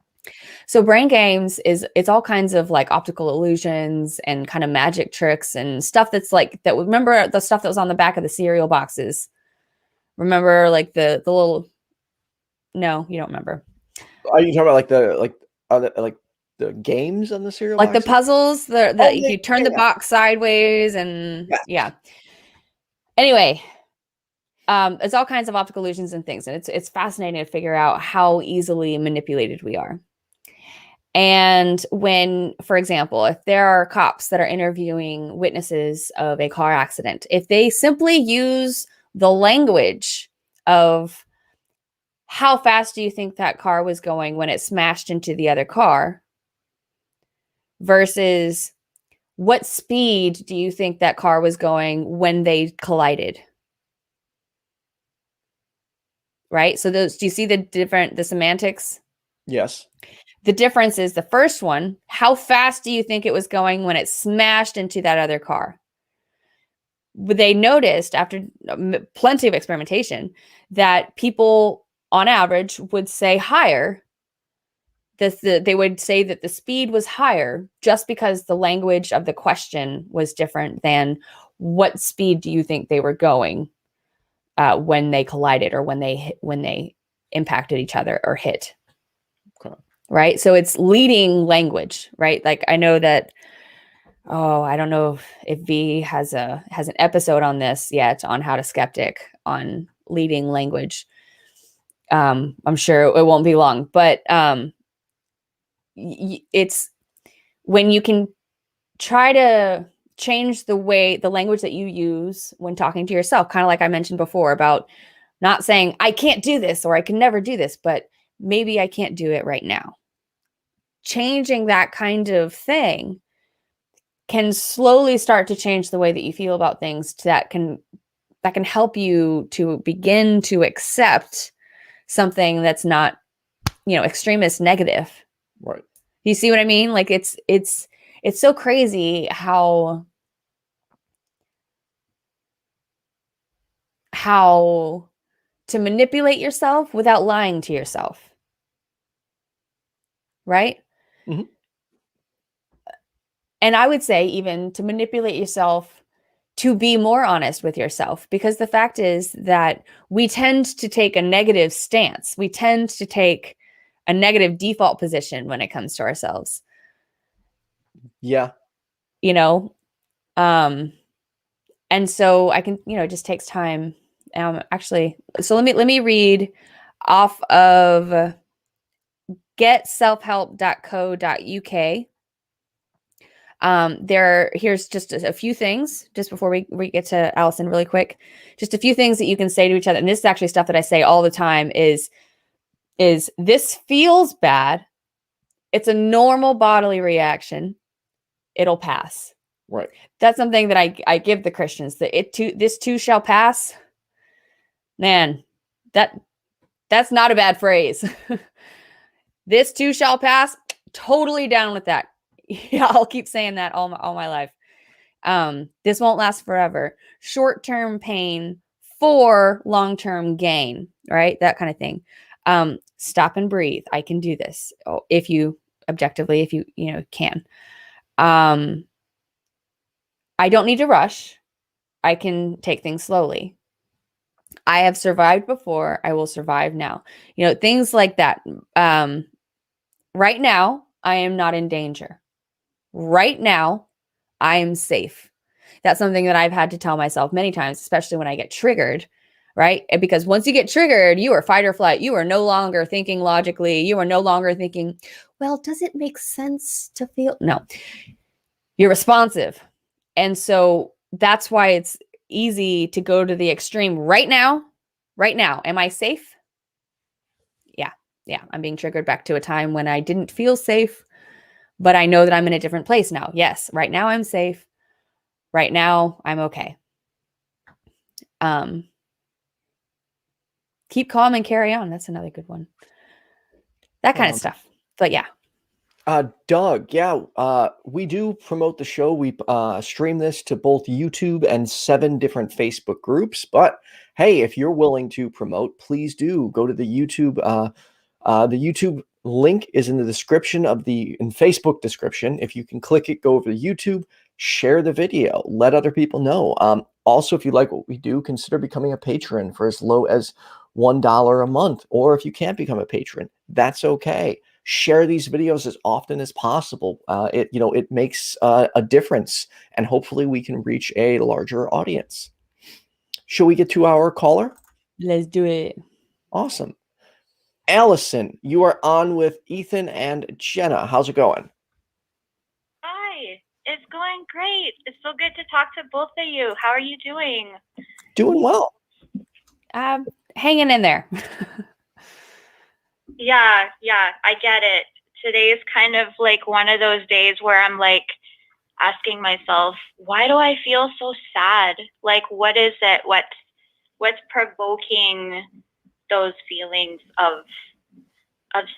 So Brain Games it's all kinds of like optical illusions and kind of magic tricks and stuff that's like that. Remember the stuff that was on the back of the cereal boxes? Remember like the little? No, you don't remember. Are you talking about like the games on the cereal Like boxes? the puzzles, you turn the box sideways and yeah. Anyway, it's all kinds of optical illusions and things, and it's fascinating to figure out how easily manipulated we are. And when, for example, if there are cops that are interviewing witnesses of a car accident, if they simply use the language of how fast do you think that car was going when it smashed into the other car versus what speed do you think that car was going when they collided? Right? So do you see the semantics? Yes. The difference is the first one, how fast do you think it was going when it smashed into that other car? They noticed after plenty of experimentation that people on average would say higher. They would say that the speed was higher just because the language of the question was different than what speed do you think they were going when they collided or when they impacted each other or hit. Okay. Right. So it's leading language, right? Like I know that, I don't know if V has an episode on this yet on how to skeptic on leading language. I'm sure it won't be long, but it's when you can try to change the language that you use when talking to yourself, kind of like I mentioned before about not saying I can't do this or I can never do this, but maybe I can't do it right now. Changing that kind of thing can slowly start to change the way that you feel about things that can help you to begin to accept something that's not, extremist negative. Right. You see what I mean? Like it's so crazy how to manipulate yourself without lying to yourself. Right? Mm-hmm. And I would say even to manipulate yourself to be more honest with yourself, because the fact is that we tend to take a negative stance. We tend to take a negative default position when it comes to ourselves. Yeah. And so I can, it just takes time. Actually, so let me read off of getselfhelp.co.uk. Here's just a few things just before we get to Allison really quick. Just a few things that you can say to each other. And this is actually stuff that I say all the time is this feels bad. It's a normal bodily reaction. It'll pass. Right. That's something that I give the Christians, that this too shall pass. Man, that's not a bad phrase. This too shall pass. Totally down with that. Yeah, I'll keep saying that all my life. This won't last forever. Short-term pain for long-term gain, right? That kind of thing. Stop and breathe. I can do this. If you objectively, if you can. I don't need to rush. I can take things slowly. I have survived before. I will survive now. Things like that. Right now, I am not in danger. Right now, I am safe. That's something that I've had to tell myself many times, especially when I get triggered, right? Because once you get triggered, you are fight or flight. You are no longer thinking logically. You are no longer thinking, well, does it make sense to feel? No, you're responsive. And so that's why it's easy to go to the extreme right now. Right now, am I safe? Yeah, I'm being triggered back to a time when I didn't feel safe, but I know that I'm in a different place now. Yes, right now I'm safe. Right now I'm okay. Keep calm and carry on. That's another good one. That kind of stuff. But yeah. Doug, we do promote the show. We stream this to both YouTube and 7 different Facebook groups. But hey, if you're willing to promote, please do go to the YouTube. The YouTube link is in the description in Facebook description. If you can click it, go over to YouTube, share the video, let other people know. Also, if you like what we do, consider becoming a patron for as low as $1 a month. Or if you can't become a patron, that's okay. Share these videos as often as possible. It makes a difference, and hopefully we can reach a larger audience. Shall we get to our caller? Let's do it. Awesome. Allison, you are on with Ethan and Jenna. How's it going? Hi, it's going great. It's so good to talk to both of you. How are you doing? Doing well. Hanging in there. Yeah, I get it. Today's kind of like one of those days where I'm like asking myself, why do I feel so sad? Like, what is it? What's provoking those feelings of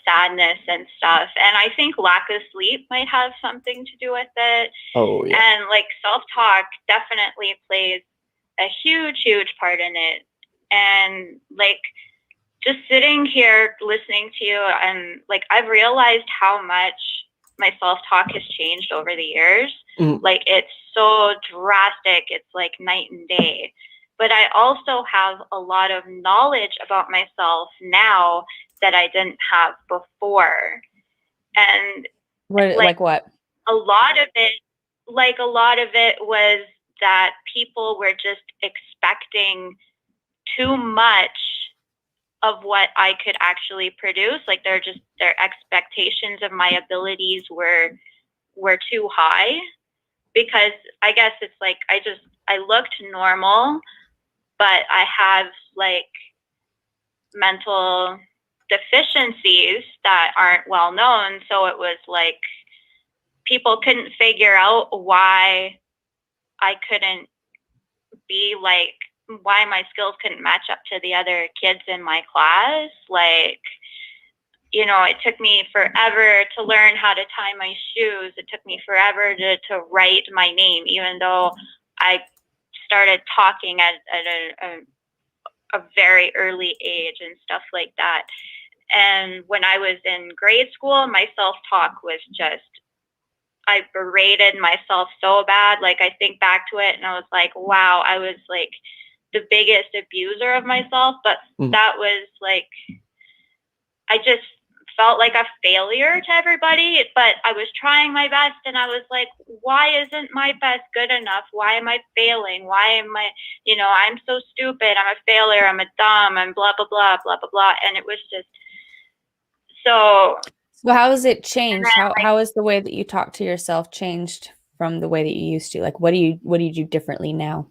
sadness and stuff? And I think lack of sleep might have something to do with it. Oh, yeah. And like self-talk definitely plays a huge part in it. And like just sitting here listening to you, and like I've realized how much my self-talk has changed over the years. Like it's so drastic. It's like night and day. But I also have a lot of knowledge about myself now that I didn't have before. And like what? A lot of it was that people were just expecting too much of what I could actually produce. Like their expectations of my abilities were too high, because I guess it's like I looked normal, but I have like mental deficiencies that aren't well known. So it was like people couldn't figure out why I couldn't be like, why my skills couldn't match up to the other kids in my class. Like, it took me forever to learn how to tie my shoes. It took me forever to write my name, even though I started talking at a very early age and stuff like that. And when I was in grade school, my self-talk was just, I berated myself so bad. Like I think back to it and I was like, wow, I was like the biggest abuser of myself. But that was like, I just felt like a failure to everybody, but I was trying my best, and I was like, why isn't my best good enough? Why am I failing? Why am I, I'm so stupid. I'm a failure. I'm a dumb. I'm blah, blah, blah, blah, blah, blah. And it was just so how has it changed? How has the way that you talk to yourself changed from the way that you used to? Like, what do you do differently now?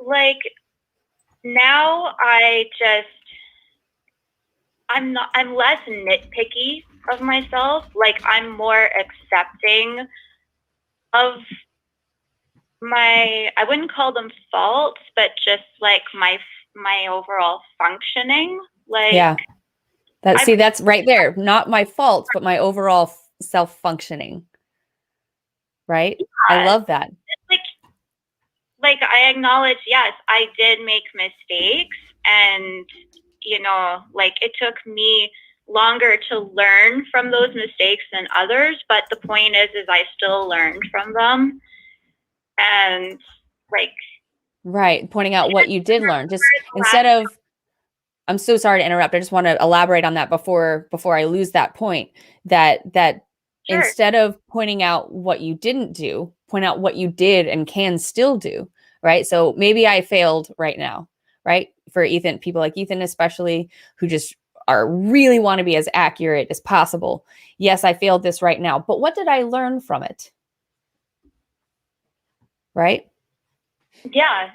Like now I'm less nitpicky of myself. Like I'm more accepting of I wouldn't call them faults, but just like my overall functioning. Like, yeah, that's right there. Not my faults, but my overall self-functioning. Right? Yeah, I love that. Like I acknowledge, yes, I did make mistakes, and like it took me longer to learn from those mistakes than others, but the point is I still learned from them. And like, right, pointing out what you did learn, just instead of, I'm so sorry to interrupt, I just want to elaborate on that before I lose that point, that sure. Instead of pointing out what you didn't do, point out what you did and can still do, right? So maybe I failed right now, right? For Ethan, people like Ethan especially, who just really want to be as accurate as possible. Yes, I failed this right now, but what did I learn from it? Right? Yeah.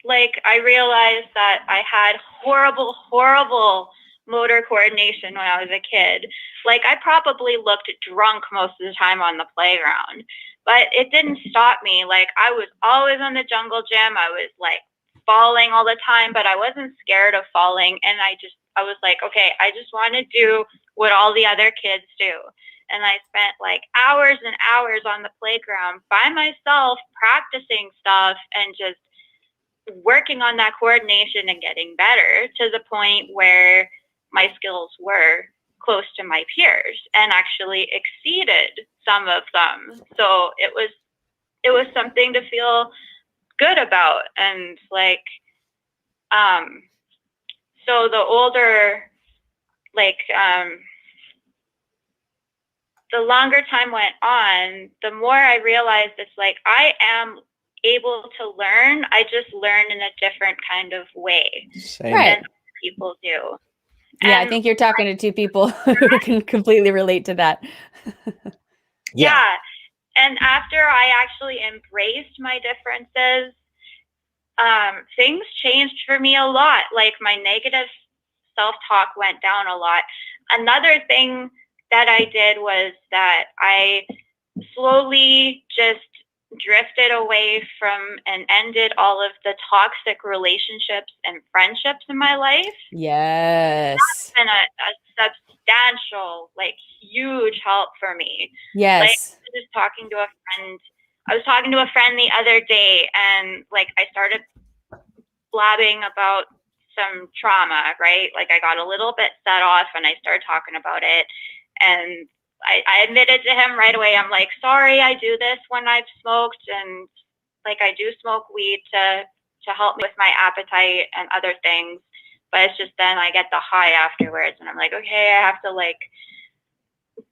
Like I realized that I had horrible motor coordination when I was a kid. Like I probably looked drunk most of the time on the playground, but it didn't stop me. Like I was always in the jungle gym. I was like falling all the time, but I wasn't scared of falling. And I was like, okay, I just want to do what all the other kids do. And I spent like hours and hours on the playground by myself practicing stuff and just working on that coordination and getting better to the point where my skills were close to my peers and actually exceeded some of them. So it was something to feel good about. And like, so the older, like, the longer time went on, the more I realized it's like I am able to learn. I just learn in a different kind of way than people do. Yeah, I think you're talking to two people who can completely relate to that. Yeah. And after I actually embraced my differences, things changed for me a lot. Like my negative self-talk went down a lot. Another thing that I did was that I slowly just drifted away from and ended all of the toxic relationships and friendships in my life. Yes. That's been a substantial, like huge help for me. Yes. Like I was talking to a friend the other day, and like I started blabbing about some trauma, right? Like I got a little bit set off and I started talking about it. And I admitted to him right away, I'm like, sorry, I do this when I've smoked, and like I do smoke weed to help me with my appetite and other things. But it's just then I get the high afterwards and I'm like, okay, I have to like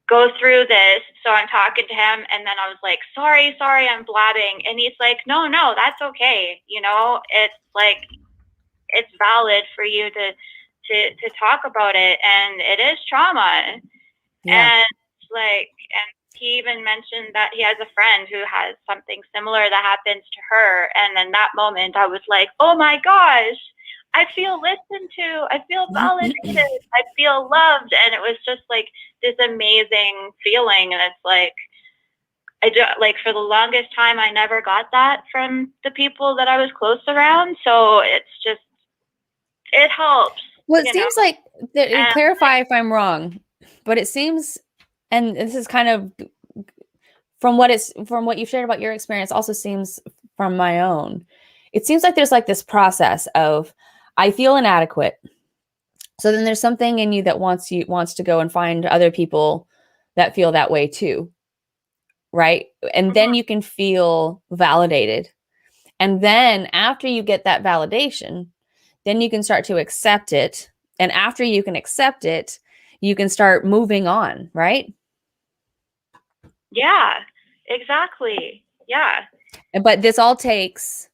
go through this. So I'm talking to him and then I was like, sorry, I'm blabbing. And he's like, no, that's okay. It's like, it's valid for you to talk about it. And it is trauma. Yeah. And he even mentioned that he has a friend who has something similar that happens to her. And in that moment I was like, oh my gosh, I feel listened to. I feel validated. I feel loved. And it was just like this amazing feeling. And it's like, for the longest time, I never got that from the people that I was close around. So it's just, it helps. Well, it seems like, clarify if I'm wrong, but it seems, and this is kind of from what you've shared about your experience, also seems from my own. It seems like there's like this process of, I feel inadequate. So then there's something in you that wants to go and find other people that feel that way too. Right. And then you can feel validated. And then after you get that validation, then you can start to accept it. And after you can accept it, you can start moving on. Right. Yeah, exactly. Yeah. But this all takes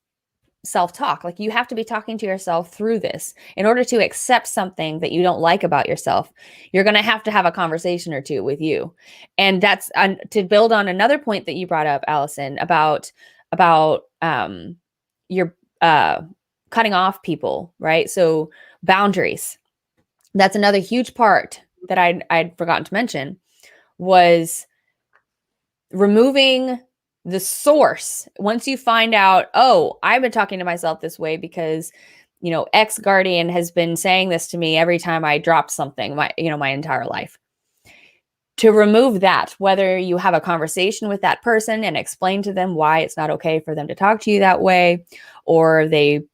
self-talk. Like, you have to be talking to yourself through this. In order to accept something that you don't like about yourself, you're going to have a conversation or two with you. And that's to build on another point that you brought up, Allison, about your cutting off people, right? So boundaries. That's another huge part that I'd forgotten to mention, was removing the source. Once you find out, oh, I've been talking to myself this way because, ex guardian has been saying this to me every time I drop something, my entire life. To remove that, whether you have a conversation with that person and explain to them why it's not okay for them to talk to you that way, or they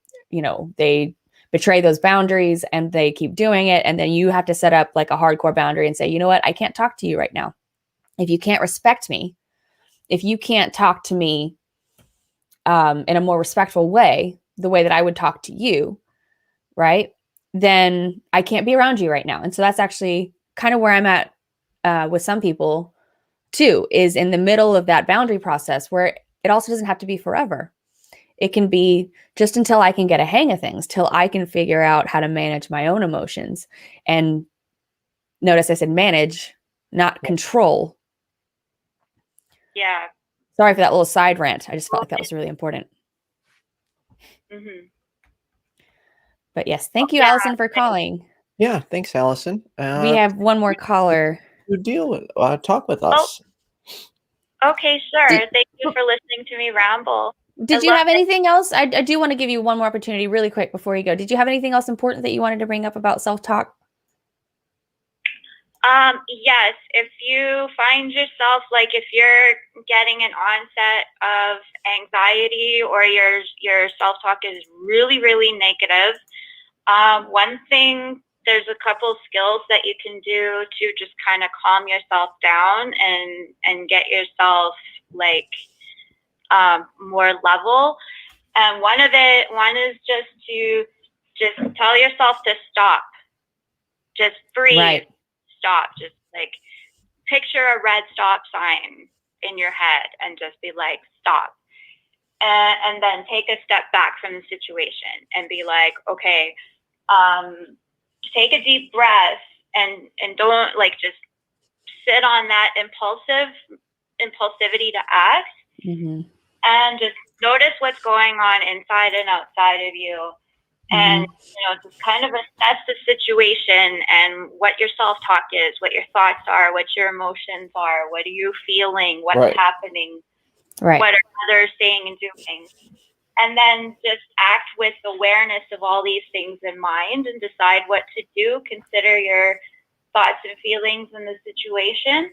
betray those boundaries and they keep doing it. And then you have to set up like a hardcore boundary and say, you know what, I can't talk to you right now. If you can't respect me, if you can't talk to me in a more respectful way, the way that I would talk to you, right, then I can't be around you right now. And so that's actually kind of where I'm at with some people too, is in the middle of that boundary process, where it also doesn't have to be forever. It can be just until I can get a hang of things, till I can figure out how to manage my own emotions. And notice I said manage, not control. Yeah. Sorry for that little side rant. I just felt like that was really important. Mm-hmm. But yes, thank you, Allison, for calling. Yeah, thanks, Allison. We have one more caller. Talk with us. Okay, sure. Thank you for listening to me ramble. Did you have anything else? I do want to give you one more opportunity really quick before you go. Did you have anything else important that you wanted to bring up about self-talk? Yes. If you find yourself, like, if you're getting an onset of anxiety or your self-talk is really, really negative, one thing, there's a couple skills that you can do to just kind of calm yourself down and get yourself like more level. And one is just to tell yourself to stop, just breathe, right. Stop, just like picture a red stop sign in your head and just be like, stop. And then take a step back from the situation and be like, okay, take a deep breath and don't like just sit on that impulsivity to act. Mm-hmm. And just notice what's going on inside and outside of you. And, just kind of assess the situation and what your self-talk is, what your thoughts are, what your emotions are, what are you feeling, what's happening, what are others saying and doing. And then just act with awareness of all these things in mind and decide what to do. Consider your thoughts and feelings in the situation.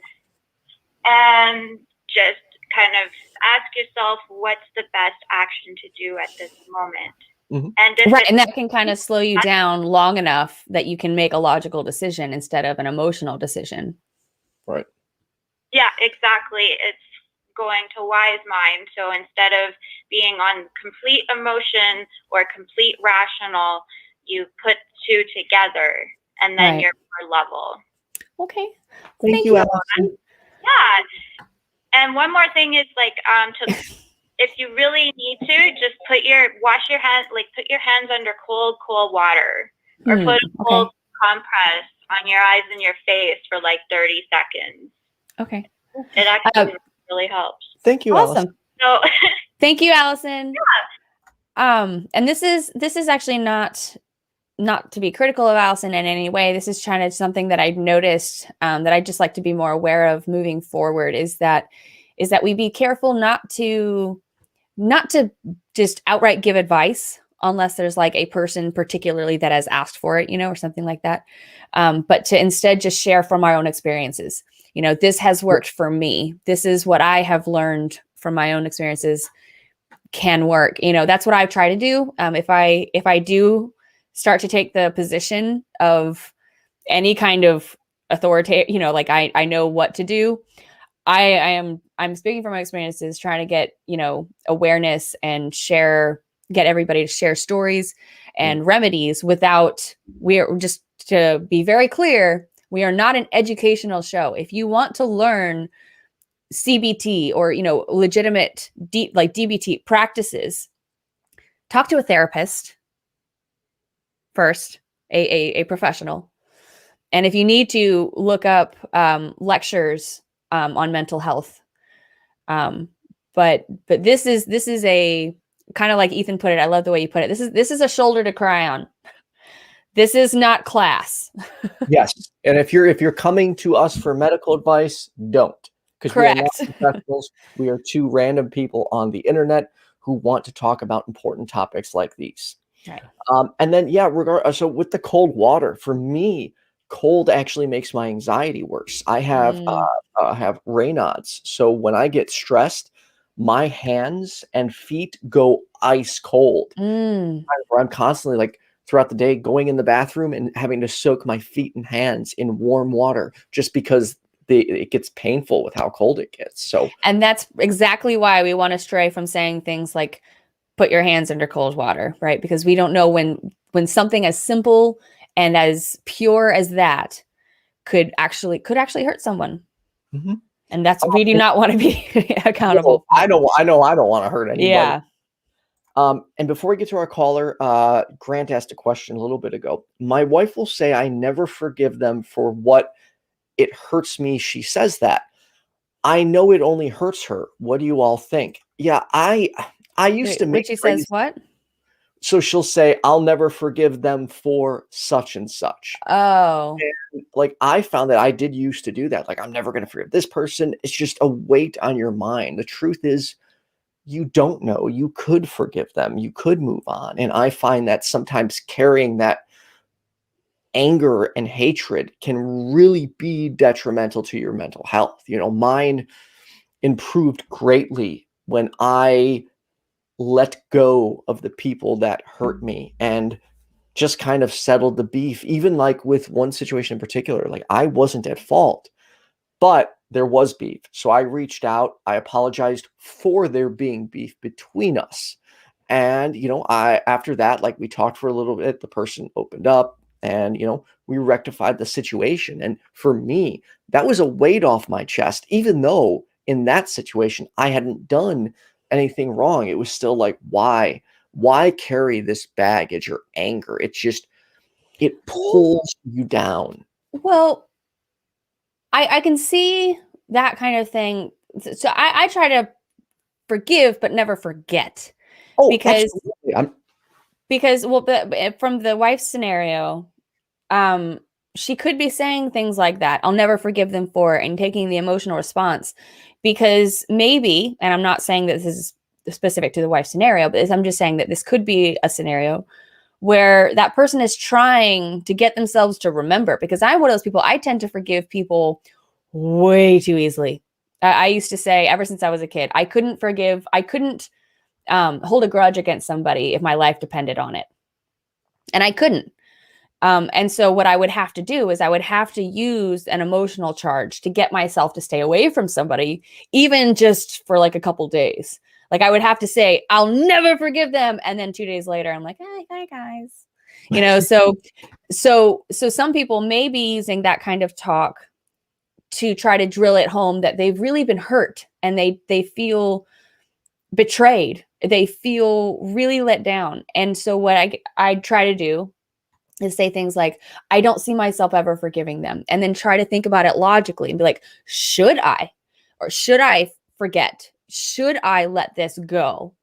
And just kind of ask yourself, what's the best action to do at this moment? Mm-hmm. And that can kind of slow you down long enough that you can make a logical decision instead of an emotional decision. Right. Yeah, exactly. It's going to wise mind. So instead of being on complete emotion or complete rational, you put two together and then you're more level. Okay. Thank you, Allison. Yeah. And one more thing is like if you really need to, just wash your hands, like put your hands under cold water, or put a cold compress on your eyes and your face for like 30 seconds. Okay. It actually really helps. Thank you, awesome. Allison. So thank you, Allison. Yeah. And this is actually not to be critical of Allison in any way. This is kind of something that I've noticed that I'd just like to be more aware of moving forward, is that we be careful not to just outright give advice unless there's like a person particularly that has asked for it, or something like that. But to instead just share from our own experiences. This has worked for me. This is what I have learned from my own experiences can work. That's what I've tried to do. If I do start to take the position of any kind of authority, like I know what to do, I'm speaking from my experiences, trying to get, awareness and get everybody to share stories and remedies just to be very clear, we are not an educational show. If you want to learn CBT or, legitimate DBT practices, talk to a therapist first, a professional. And if you need to, look up lectures on mental health. But this is a kind of like Ethan put it. I love the way you put it. This is a shoulder to cry on. This is not class. Yes. And if you're coming to us for medical advice, don't. Because we are not Correct. professionals. We are two random people on the internet who want to talk about important topics like these. Right. And then, so with the cold water, for me, cold actually makes my anxiety worse. I have Raynaud's. So when I get stressed, my hands and feet go ice cold. Where I'm constantly like throughout the day going in the bathroom and having to soak my feet and hands in warm water just because it gets painful with how cold it gets. So, and that's exactly why we want to stray from saying things like put your hands under cold water, right? Because we don't know when something as simple and as pure as that could actually hurt someone. Mm-hmm. And that's we do not want to be accountable. I don't want to hurt anybody. Yeah. And before we get to our caller, Grant asked a question a little bit ago. My wife will say I never forgive them for what it hurts me. She says that. I know it only hurts her. What do you all think? Yeah, I used to make. She says what? So she'll say, I'll never forgive them for such and such. Oh. And like I found that I did used to do that. Like, I'm never going to forgive this person. It's just a weight on your mind. The truth is, you don't know. You could forgive them. You could move on. And I find that sometimes carrying that anger and hatred can really be detrimental to your mental health. You know, mine improved greatly when I let go of the people that hurt me and just kind of settled the beef. Even like with one situation in particular, like I wasn't at fault, but there was beef. So I reached out, I apologized for there being beef between us. And, you know, after that, like we talked for a little bit, the person opened up and, you know, we rectified the situation. And for me, that was a weight off my chest, even though in that situation, I hadn't done anything wrong. It was still like, why carry this baggage or anger? It pulls you down. Well, I can see that kind of thing. So I try to forgive, but never forget. Oh, because absolutely. From the wife's scenario, she could be saying things like that. I'll never forgive them for it, and taking the emotional response because maybe, and I'm not saying that this is specific to the wife scenario, but I'm just saying that this could be a scenario where that person is trying to get themselves to remember, because I'm one of those people, I tend to forgive people way too easily. I used to say ever since I was a kid, I couldn't hold a grudge against somebody if my life depended on it. And I couldn't. And so what I would have to do is I would have to use an emotional charge to get myself to stay away from somebody, even just for like a couple days. Like I would have to say, I'll never forgive them. And then 2 days later, I'm like, hi guys. You know, so some people may be using that kind of talk to try to drill it home that they've really been hurt and they feel betrayed. They feel really let down. And so what I try to do is say things like, I don't see myself ever forgiving them. And then try to think about it logically and be like, should I? Or should I forget? Should I let this go?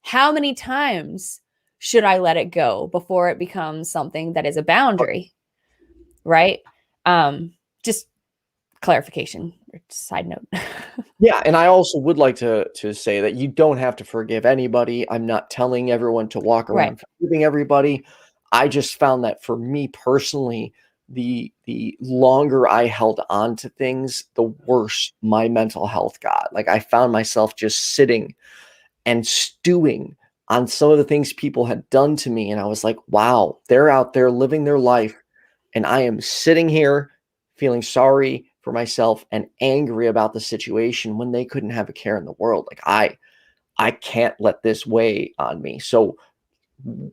How many times should I let it go before it becomes something that is a boundary? Right? Just clarification, side note. Yeah, and I also would like to say that you don't have to forgive anybody. I'm not telling everyone to walk around forgiving everybody. I just found that for me personally, the longer I held on to things, the worse my mental health got. Like I found myself just sitting and stewing on some of the things people had done to me. And I was like, wow, they're out there living their life. And I am sitting here feeling sorry for myself and angry about the situation when they couldn't have a care in the world. Like I can't let this weigh on me. So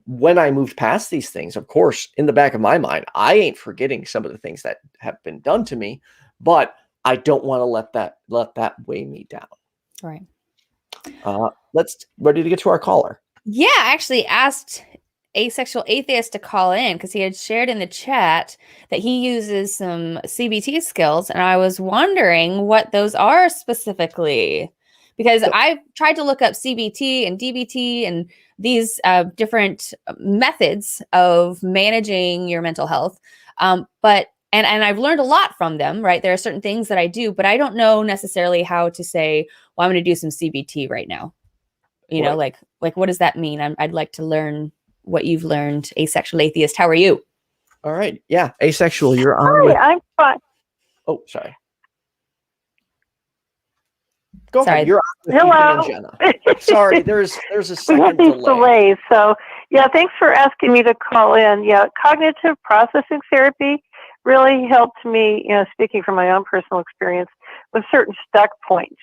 when I moved past these things, of course, in the back of my mind, I ain't forgetting some of the things that have been done to me, but I don't want to let that weigh me down. Right. Let's ready to get to our caller. Yeah, I actually asked Asexual Atheist to call in because he had shared in the chat that he uses some CBT skills, and I was wondering what those are specifically. Because So- I've tried to look up CBT and DBT and these different methods of managing your mental health. But I've learned a lot from them, right? There are certain things that I do, but I don't know necessarily how to say, well, I'm going to do some CBT right now. You know, Right. like what does that mean? I'd like to learn what you've learned. Asexual Atheist, how are you? All right. Yeah. Asexual, you're on Hi, with. I'm fine. Oh, sorry. Go Sorry. ahead. You're on with Hello. Ethan and Jenna. Sorry, there's a We have second these delay. delays. So, yeah, thanks for asking me to call in. Yeah, cognitive processing therapy really helped me, speaking from my own personal experience, with certain stuck points.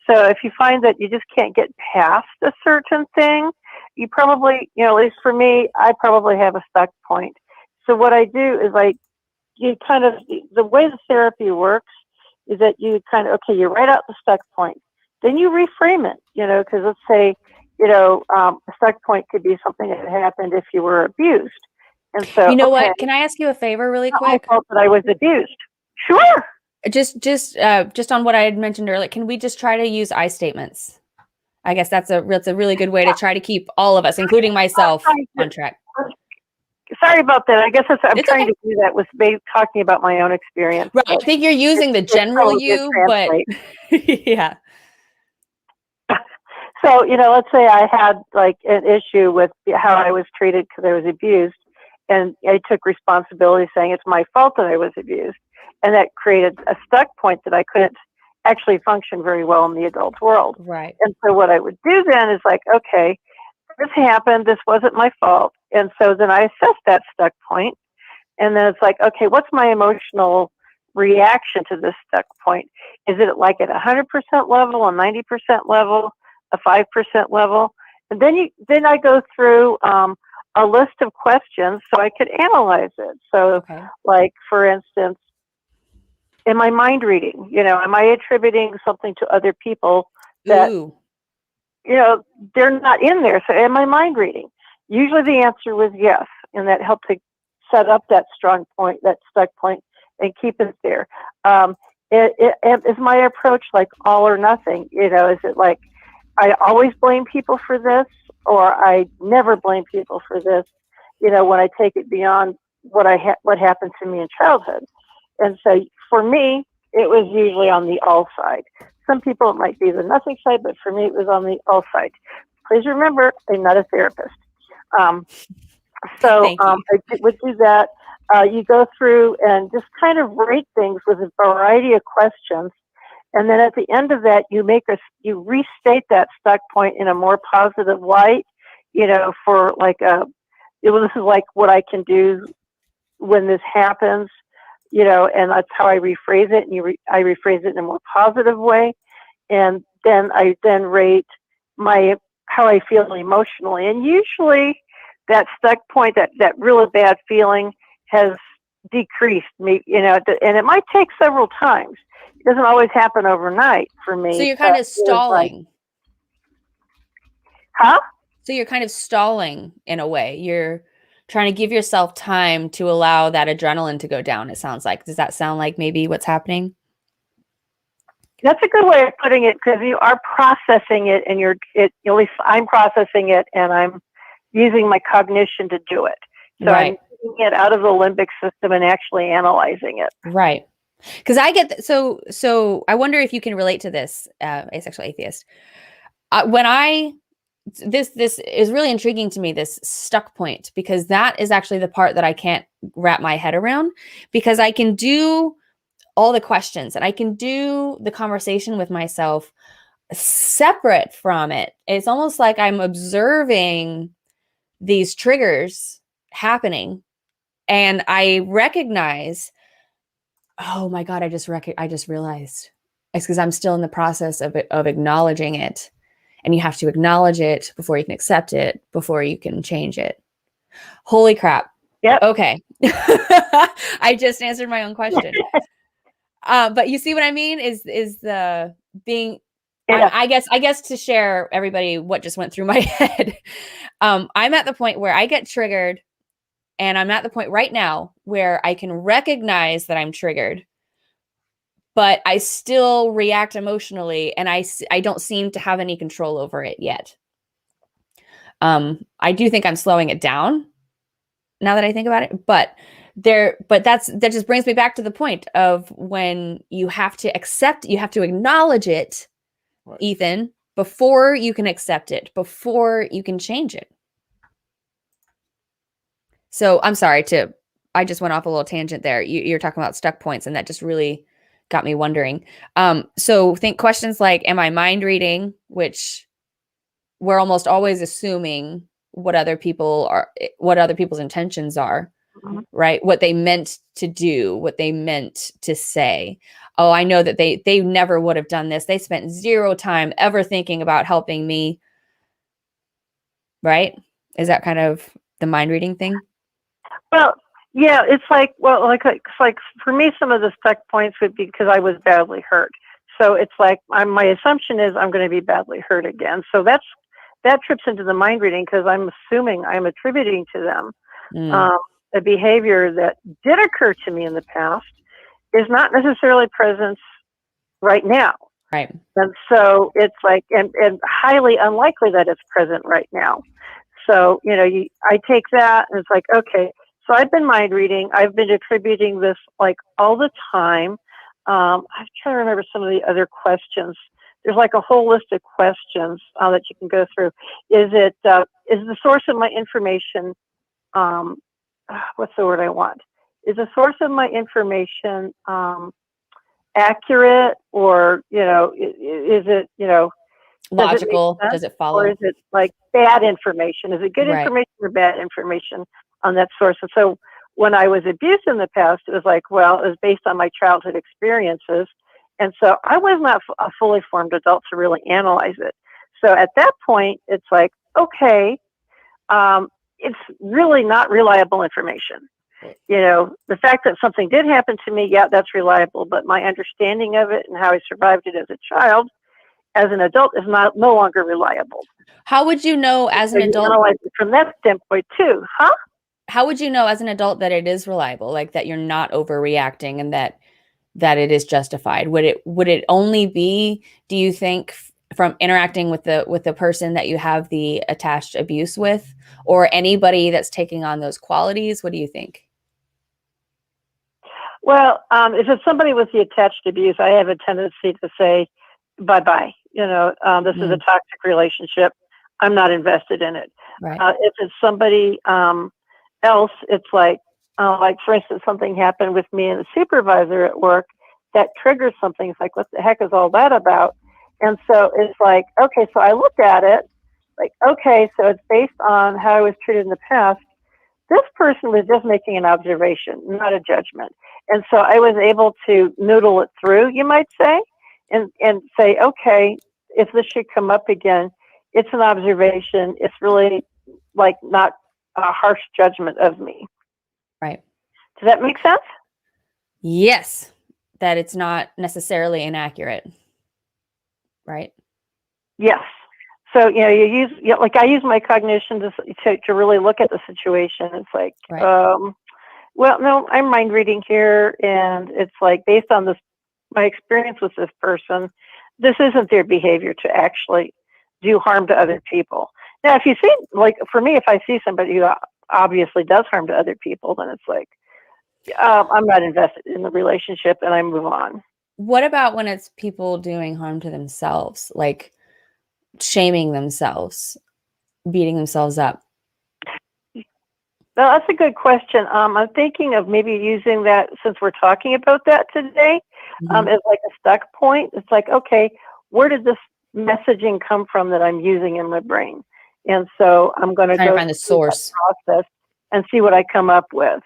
So if you find that you just can't get past a certain thing, you probably, at least for me, I probably have a stuck point. So what I do is the way the therapy works is that you you write out the stuck point. Then you reframe it, because let's say, a stuck point could be something that happened if you were abused. And so, You know what? Can I ask you a favor really not my quick? fault that I was abused. Sure. Just on what I had mentioned earlier, can we just try to use I statements? I guess that's a really good way to try to keep all of us, including myself, on track. Sorry about that. I guess I'm It's trying okay. to do that with talking about my own experience. Right. I think you're using the It's general probably good you, but translate. yeah. So, let's say I had like an issue with how I was treated because I was abused, and I took responsibility saying it's my fault that I was abused. And that created a stuck point that I couldn't actually function very well in the adult world. Right. And so what I would do then is like, okay, this happened, this wasn't my fault. And so then I assess that stuck point. And then it's like, okay, what's my emotional reaction to this stuck point? Is it like at 100% level, a 90% level, a 5% level? And then I go through a list of questions so I could analyze it. So Okay. like, for instance, am I mind reading? Am I attributing something to other people that, Ooh. they're not in there? So am I mind reading? Usually the answer was yes. And that helped to set up that strong point, that stuck point, and keep it there. Is my approach like all or nothing? Is it like I always blame people for this, or I never blame people for this? When I take it beyond what happened to me in childhood. And so for me, it was usually on the all side. Some people it might be the nothing side, but for me it was on the all side. Please remember, I'm not a therapist. So I would do that. You go through and just kind of rate things with a variety of questions. And then at the end of that, you restate that stuck point in a more positive light, for like this is like what I can do when this happens, and that's how I rephrase it. And I rephrase it in a more positive way. And then I rate how I feel emotionally. And usually that stuck point, that really bad feeling has decreased me, and it might take several times. It doesn't always happen overnight for me. So you're kind of stalling. Huh? So you're kind of stalling in a way. You're trying to give yourself time to allow that adrenaline to go down, it sounds like. Does that sound like maybe what's happening? That's a good way of putting it, because you are processing it, and at least I'm processing it, and I'm using my cognition to do it. So Right. I'm taking it out of the limbic system and actually analyzing it. Right. Because I get so I wonder if you can relate to this, Asexual Atheist. This is really intriguing to me, this stuck point, because that is actually the part that I can't wrap my head around, because I can do all the questions and I can do the conversation with myself separate from it. It's almost like I'm observing these triggers happening, and I recognize, oh my God, I just realized it's because I'm still in the process of acknowledging it. And you have to acknowledge it before you can accept it, before you can change it. Holy crap. Yep. Okay. I just answered my own question. But you see what I mean? Is the being Yeah. I guess to share everybody what just went through my head. I'm at the point where I get triggered, and I'm at the point right now where I can recognize that I'm triggered, but I still react emotionally, and I don't seem to have any control over it yet. I do think I'm slowing it down now that I think about it, but that just brings me back to the point of when you have to acknowledge it, Right. Ethan, before you can accept it, before you can change it. So I'm sorry I just went off a little tangent there. You're talking about stuck points, and that just really got me wondering. So think questions like, am I mind reading? Which we're almost always assuming what other people's intentions are, Mhm. right? What they meant to do, what they meant to say. Oh, I know that they never would have done this. They spent zero time ever thinking about helping me. Right? Is that kind of the mind reading thing? Well, yeah, it's like, for me, some of the stuck points would be because I was badly hurt. So it's like my assumption is I'm going to be badly hurt again. So that trips into the mind reading because I'm assuming I'm attributing to them a behavior that did occur to me in the past is not necessarily present right now. Right. And so it's like, and highly unlikely that it's present right now. So, I take that and it's like, okay, so I've been mind reading. I've been attributing this like all the time. I'm trying to remember some of the other questions. There's like a whole list of questions that you can go through. Is the source of my information, what's the word I want? Is the source of my information accurate, or, is it, logical? Does it follow? Or is it like bad information? Is it good information or bad information on that source? And so when I was abused in the past, it was like, well, it was based on my childhood experiences. And so I was not a fully formed adult to really analyze it. So at that point, it's like, okay, it's really not reliable information. The fact that something did happen to me, yeah, that's reliable. But my understanding of it and how I survived it as a child, as an adult, is no longer reliable. How would you know as an adult? Analyze it from that standpoint too, huh? How would you know as an adult that it is reliable, like that you're not overreacting and that it is justified? Would it only be, do you think, from interacting with the person that you have the attached abuse with, or anybody that's taking on those qualities? What do you think? Well, if it's somebody with the attached abuse, I have a tendency to say, bye-bye. This is a toxic relationship. I'm not invested in it. Right. If it's somebody else, it's like for instance, something happened with me and the supervisor at work that triggers something. It's like, what the heck is all that about? And so it's like, okay, so I look at it like, okay, so it's based on how I was treated in the past. This person was just making an observation, not a judgment. And so I was able to noodle it through, you might say, and say, okay, if this should come up again, it's an observation. It's really like not a harsh judgment of me. Right. Does that make sense? Yes. That it's not necessarily inaccurate. Right. Yes. So, I use my cognition to really look at the situation. It's like, well, no, I'm mind reading here. And it's like, based on my experience with this person, this isn't their behavior to actually do harm to other people. Now, if you see, like for me, if I see somebody who obviously does harm to other people, then it's like, I'm not invested in the relationship and I move on. What about when it's people doing harm to themselves, like shaming themselves, beating themselves up? Well, that's a good question. I'm thinking of maybe using that, since we're talking about that today, as like a stuck point. It's like, okay, where did this messaging come from that I'm using in my brain? And so I'm going to go find the source process and see what I come up with.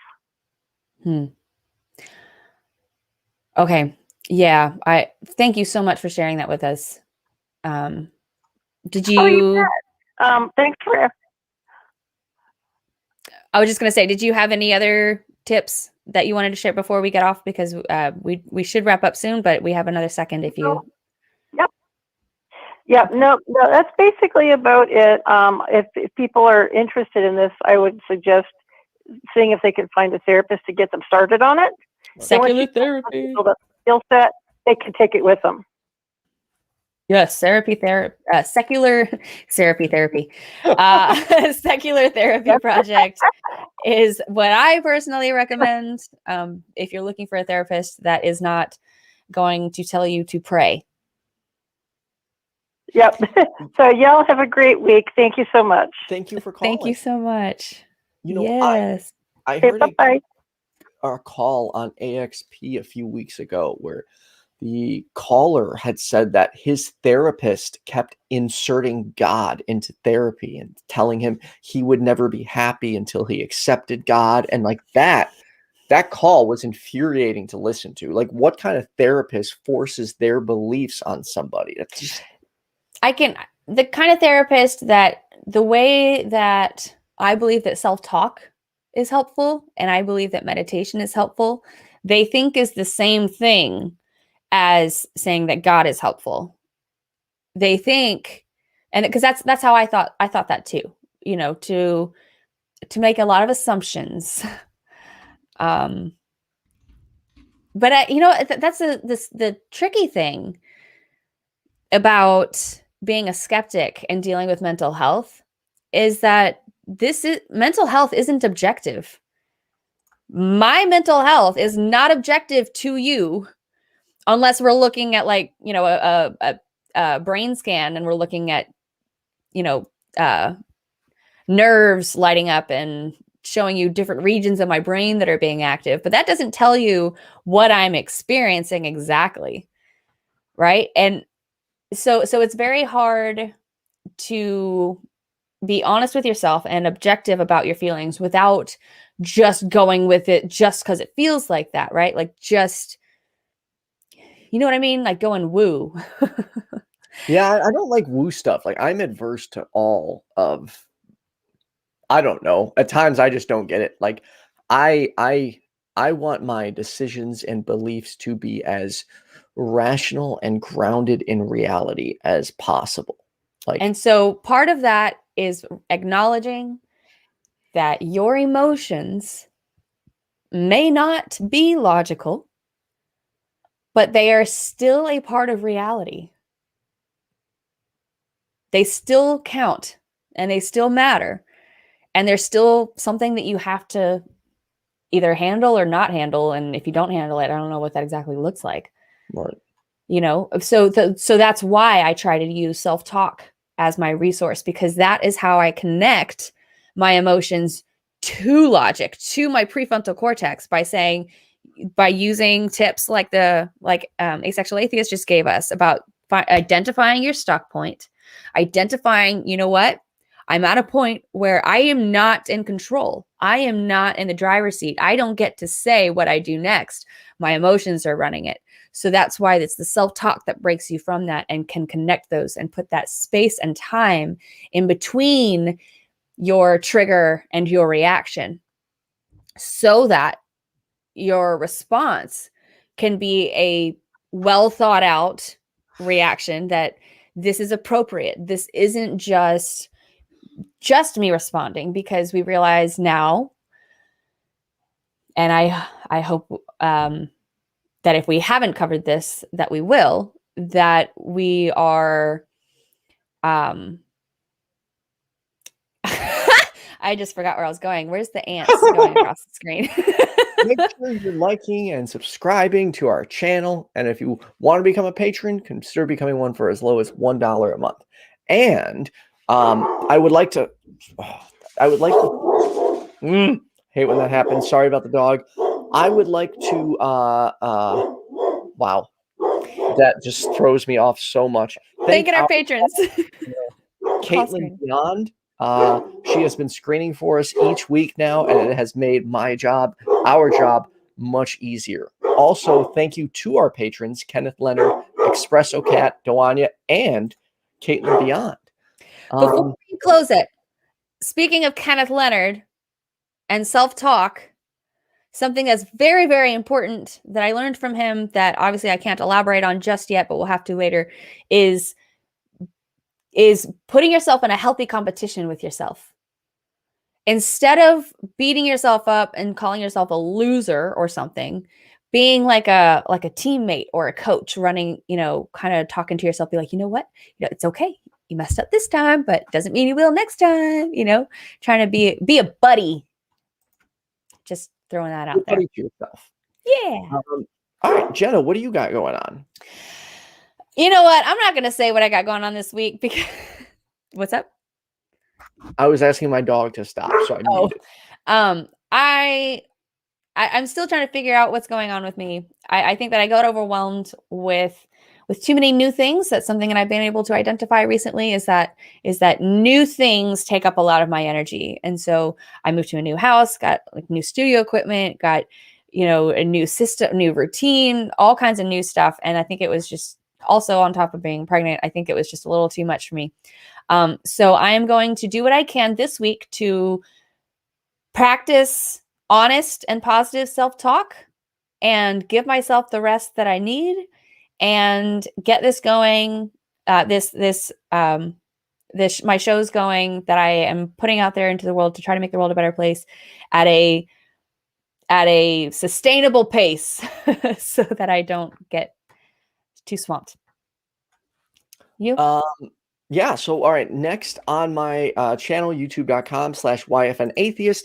Okay. Yeah. I thank you so much for sharing that with us. Did you? Thanks for. I was just going to say, did you have any other tips that you wanted to share before we get off? Because we should wrap up soon, but we have another second if you. Yep. Yeah, no, that's basically about it. If people are interested in this, I would suggest seeing if they can find a therapist to get them started on it. Secular therapy. Build up skill set, they can take it with them. Yes, secular therapy. Secular therapy project is what I personally recommend. If you're looking for a therapist that is not going to tell you to pray. Yep. So y'all have a great week. Thank you so much. Thank you for calling. Thank you so much. You know, yes. I Okay, heard bye-bye. a call on AXP a few weeks ago where the caller had said that his therapist kept inserting God into therapy and telling him he would never be happy until he accepted God. And like that call was infuriating to listen to. Like, what kind of therapist forces their beliefs on somebody? That's just... the kind of therapist that the way that I believe that self-talk is helpful and I believe that meditation is helpful, they think is the same thing as saying that God is helpful. They think, and because that's how I thought that too, you know, to make a lot of assumptions. But you know, that's the tricky thing about being a skeptic and dealing with mental health is that mental health isn't objective. My mental health is not objective to you unless we're looking at, like, you know, a brain scan and we're looking at, you know, nerves lighting up and showing you different regions of my brain that are being active, but that doesn't tell you what I'm experiencing exactly. Right. And so it's very hard to be honest with yourself and objective about your feelings without just going with it just because it feels like that, right? Like, just, you know what I mean? Like going woo. Yeah, I don't like woo stuff. Like, I'm adverse to all of, I don't know. At times I just don't get it. Like, I want my decisions and beliefs to be as rational and grounded in reality as possible. Like, and so part of that is acknowledging that your emotions may not be logical, but they are still a part of reality. They still count and they still matter. And there's still something that you have to either handle or not handle. And if you don't handle it, I don't know what that exactly looks like. right. You know, so that's why I try to use self-talk as my resource, because that is how I connect my emotions to logic, to my prefrontal cortex, by using tips like Asexual Atheist just gave us about identifying your stuck point, identifying, you know what, I'm at a point where I am not in control. I am not in the driver's seat. I don't get to say what I do next. My emotions are running it. So that's why it's the self-talk that breaks you from that and can connect those and put that space and time in between your trigger and your reaction so that your response can be a well thought out reaction, that this is appropriate. This isn't just me responding, because we realize now, and I hope that if we haven't covered this, that we will, that we are I just forgot where I was going. Where's the ants going across the screen? Make sure you're liking and subscribing to our channel. And if you want to become a patron, consider becoming one for as low as $1 a month. And I would like to hate when that happens. Sorry about the dog. I would like to wow. That just throws me off so much. Thanking our patrons. Kaitlyn Beyond. She has been screening for us each week now, and it has made our job, much easier. Also, thank you to our patrons, Kenneth, Leonard, Expresso Cat, Doanya, and Kaitlyn Beyond. Before we close it, speaking of Kenneth Leonard and self-talk, something that's very, very important that I learned from him that obviously I can't elaborate on just yet, but we'll have to later, is is putting yourself in a healthy competition with yourself. Instead of beating yourself up and calling yourself a loser or something, being like a teammate or a coach, running, kind of talking to yourself, be like, you know what, it's okay. You messed up this time, but doesn't mean you will next time. Trying to be a buddy. Just throwing that out there. Buddy to yourself. Yeah. All right, Jenna, what do you got going on? You know what? I'm not going to say what I got going on this week because what's up? I was asking my dog to stop, so I muted. I'm still trying to figure out what's going on with me. I think that I got overwhelmed with too many new things. That's something that I've been able to identify recently is that new things take up a lot of my energy. And so I moved to a new house, got like new studio equipment, got, a new system, new routine, all kinds of new stuff. And I think it was just also on top of being pregnant, I think it was just a little too much for me. So I am going to do what I can this week to practice honest and positive self-talk and give myself the rest that I need and get this going. My show's going that I am putting out there into the world to try to make the world a better place at a sustainable pace so that I don't get too swamped. You? Yeah. So, all right. Next on my channel, youtube.com/YFNatheist,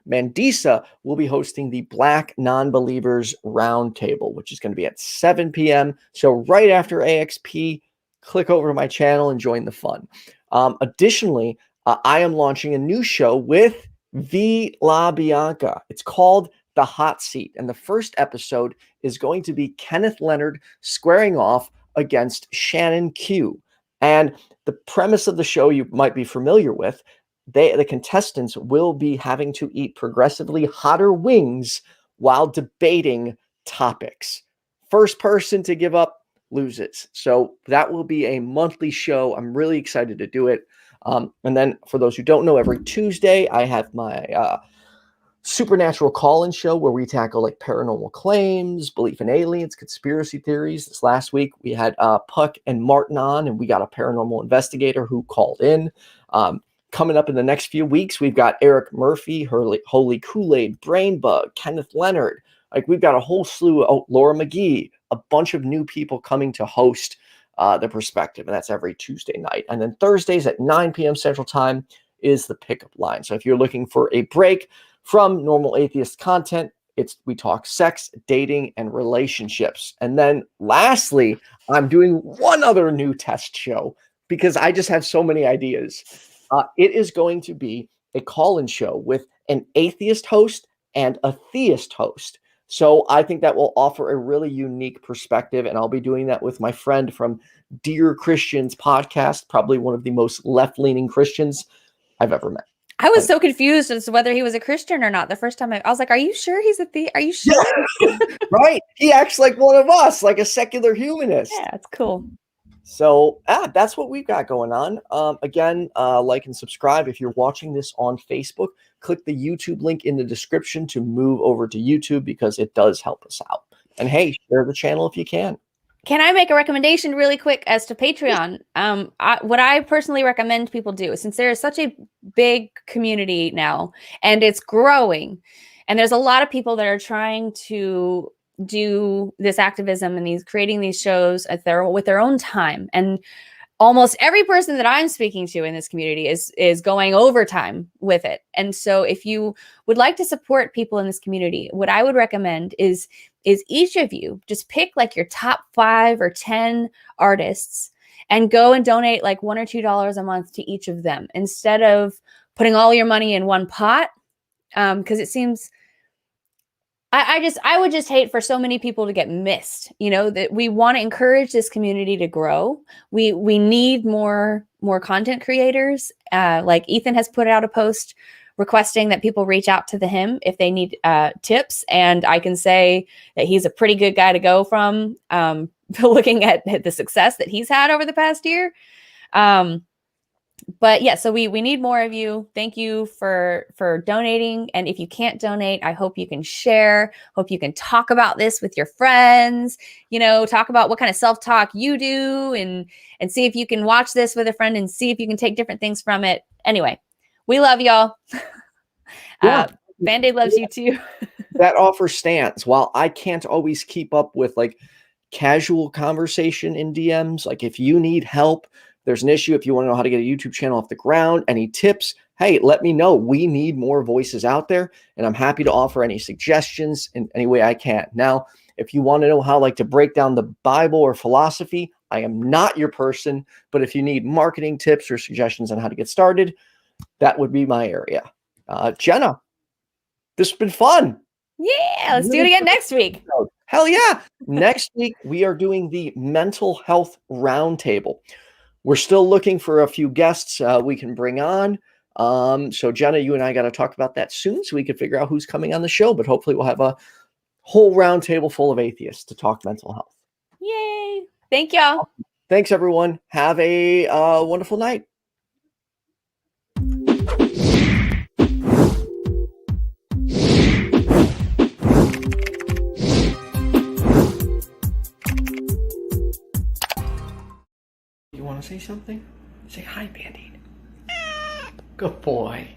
Mandisa will be hosting the Black Non-Believers Roundtable, which is going to be at 7 p.m. So right after AXP, click over to my channel and join the fun. Additionally, I am launching a new show with V La Bianca. It's called The Hot Seat. And the first episode is going to be Kenneth Leonard squaring off against Shannon Q. And the premise of the show you might be familiar with. The contestants will be having to eat progressively hotter wings while debating topics. First person to give up loses. So that will be a monthly show. I'm really excited to do it. And then for those who don't know, every Tuesday I have my supernatural call-in show where we tackle like paranormal claims, belief in aliens, conspiracy theories. This last week we had Puck and Martin on, and we got a paranormal investigator who called in. Coming up in the next few weeks, we've got Eric Murphy, Holy Kool-Aid, Brainbug, Kenneth Leonard. Like we've got a whole slew of Laura McGee, a bunch of new people coming to host The Perspective, and that's every Tuesday night. And then Thursdays at 9 p.m. Central Time is the pickup line. So if you're looking for a break from normal atheist content, we talk sex, dating, and relationships. And then lastly, I'm doing one other new test show because I just have so many ideas. It is going to be a call-in show with an atheist host and a theist host. So I think that will offer a really unique perspective, and I'll be doing that with my friend from Dear Christians podcast, probably one of the most left-leaning Christians I've ever met. I was so confused as to whether he was a Christian or not. The first time I was like, are you sure he's a theist? Are you sure? Yeah. Right. He acts like one of us, like a secular humanist. Yeah, it's cool. So that's what we've got going on. Again, like and subscribe. If you're watching this on Facebook, click the YouTube link in the description to move over to YouTube because it does help us out. And hey, share the channel if you can. Can I make a recommendation really quick as to Patreon? What I personally recommend people do, since there is such a big community now and it's growing, and there's a lot of people that are trying to do this activism and creating these shows with their own time. And almost every person that I'm speaking to in this community is going overtime with it. And so if you would like to support people in this community, what I would recommend is each of you just pick like your top 5 or 10 artists and go and donate like $1 or $2 a month to each of them instead of putting all your money in one pot. Because it seems I would just hate for so many people to get missed, that we want to encourage this community to grow. We need more content creators. Like Ethan has put out a post requesting that people reach out to him if they need tips. And I can say that he's a pretty good guy to go from, looking at the success that he's had over the past year. But yeah, so we need more of you. Thank you for donating. And if you can't donate, I hope you can share. Hope you can talk about this with your friends. Talk about what kind of self-talk you do, and see if you can watch this with a friend and see if you can take different things from it. Anyway, we love y'all. Yeah. Band-Aid loves you too. That offer stands. While I can't always keep up with like casual conversation in DMs, like if you need help, there's an issue, if you want to know how to get a YouTube channel off the ground, any tips, hey, let me know. We need more voices out there, and I'm happy to offer any suggestions in any way I can. Now, if you want to know how like to break down the Bible or philosophy, I am not your person, but if you need marketing tips or suggestions on how to get started, that would be my area. Jenna, this has been fun. Yeah, let's do it again next week. Hell yeah. Next week, we are doing the mental health roundtable. We're still looking for a few guests we can bring on. So Jenna, you and I got to talk about that soon so we can figure out who's coming on the show, but hopefully we'll have a whole roundtable full of atheists to talk mental health. Yay. Thank y'all. Thanks, everyone. Have a wonderful night. You want to say something? Say hi, Band-Aid. Good boy.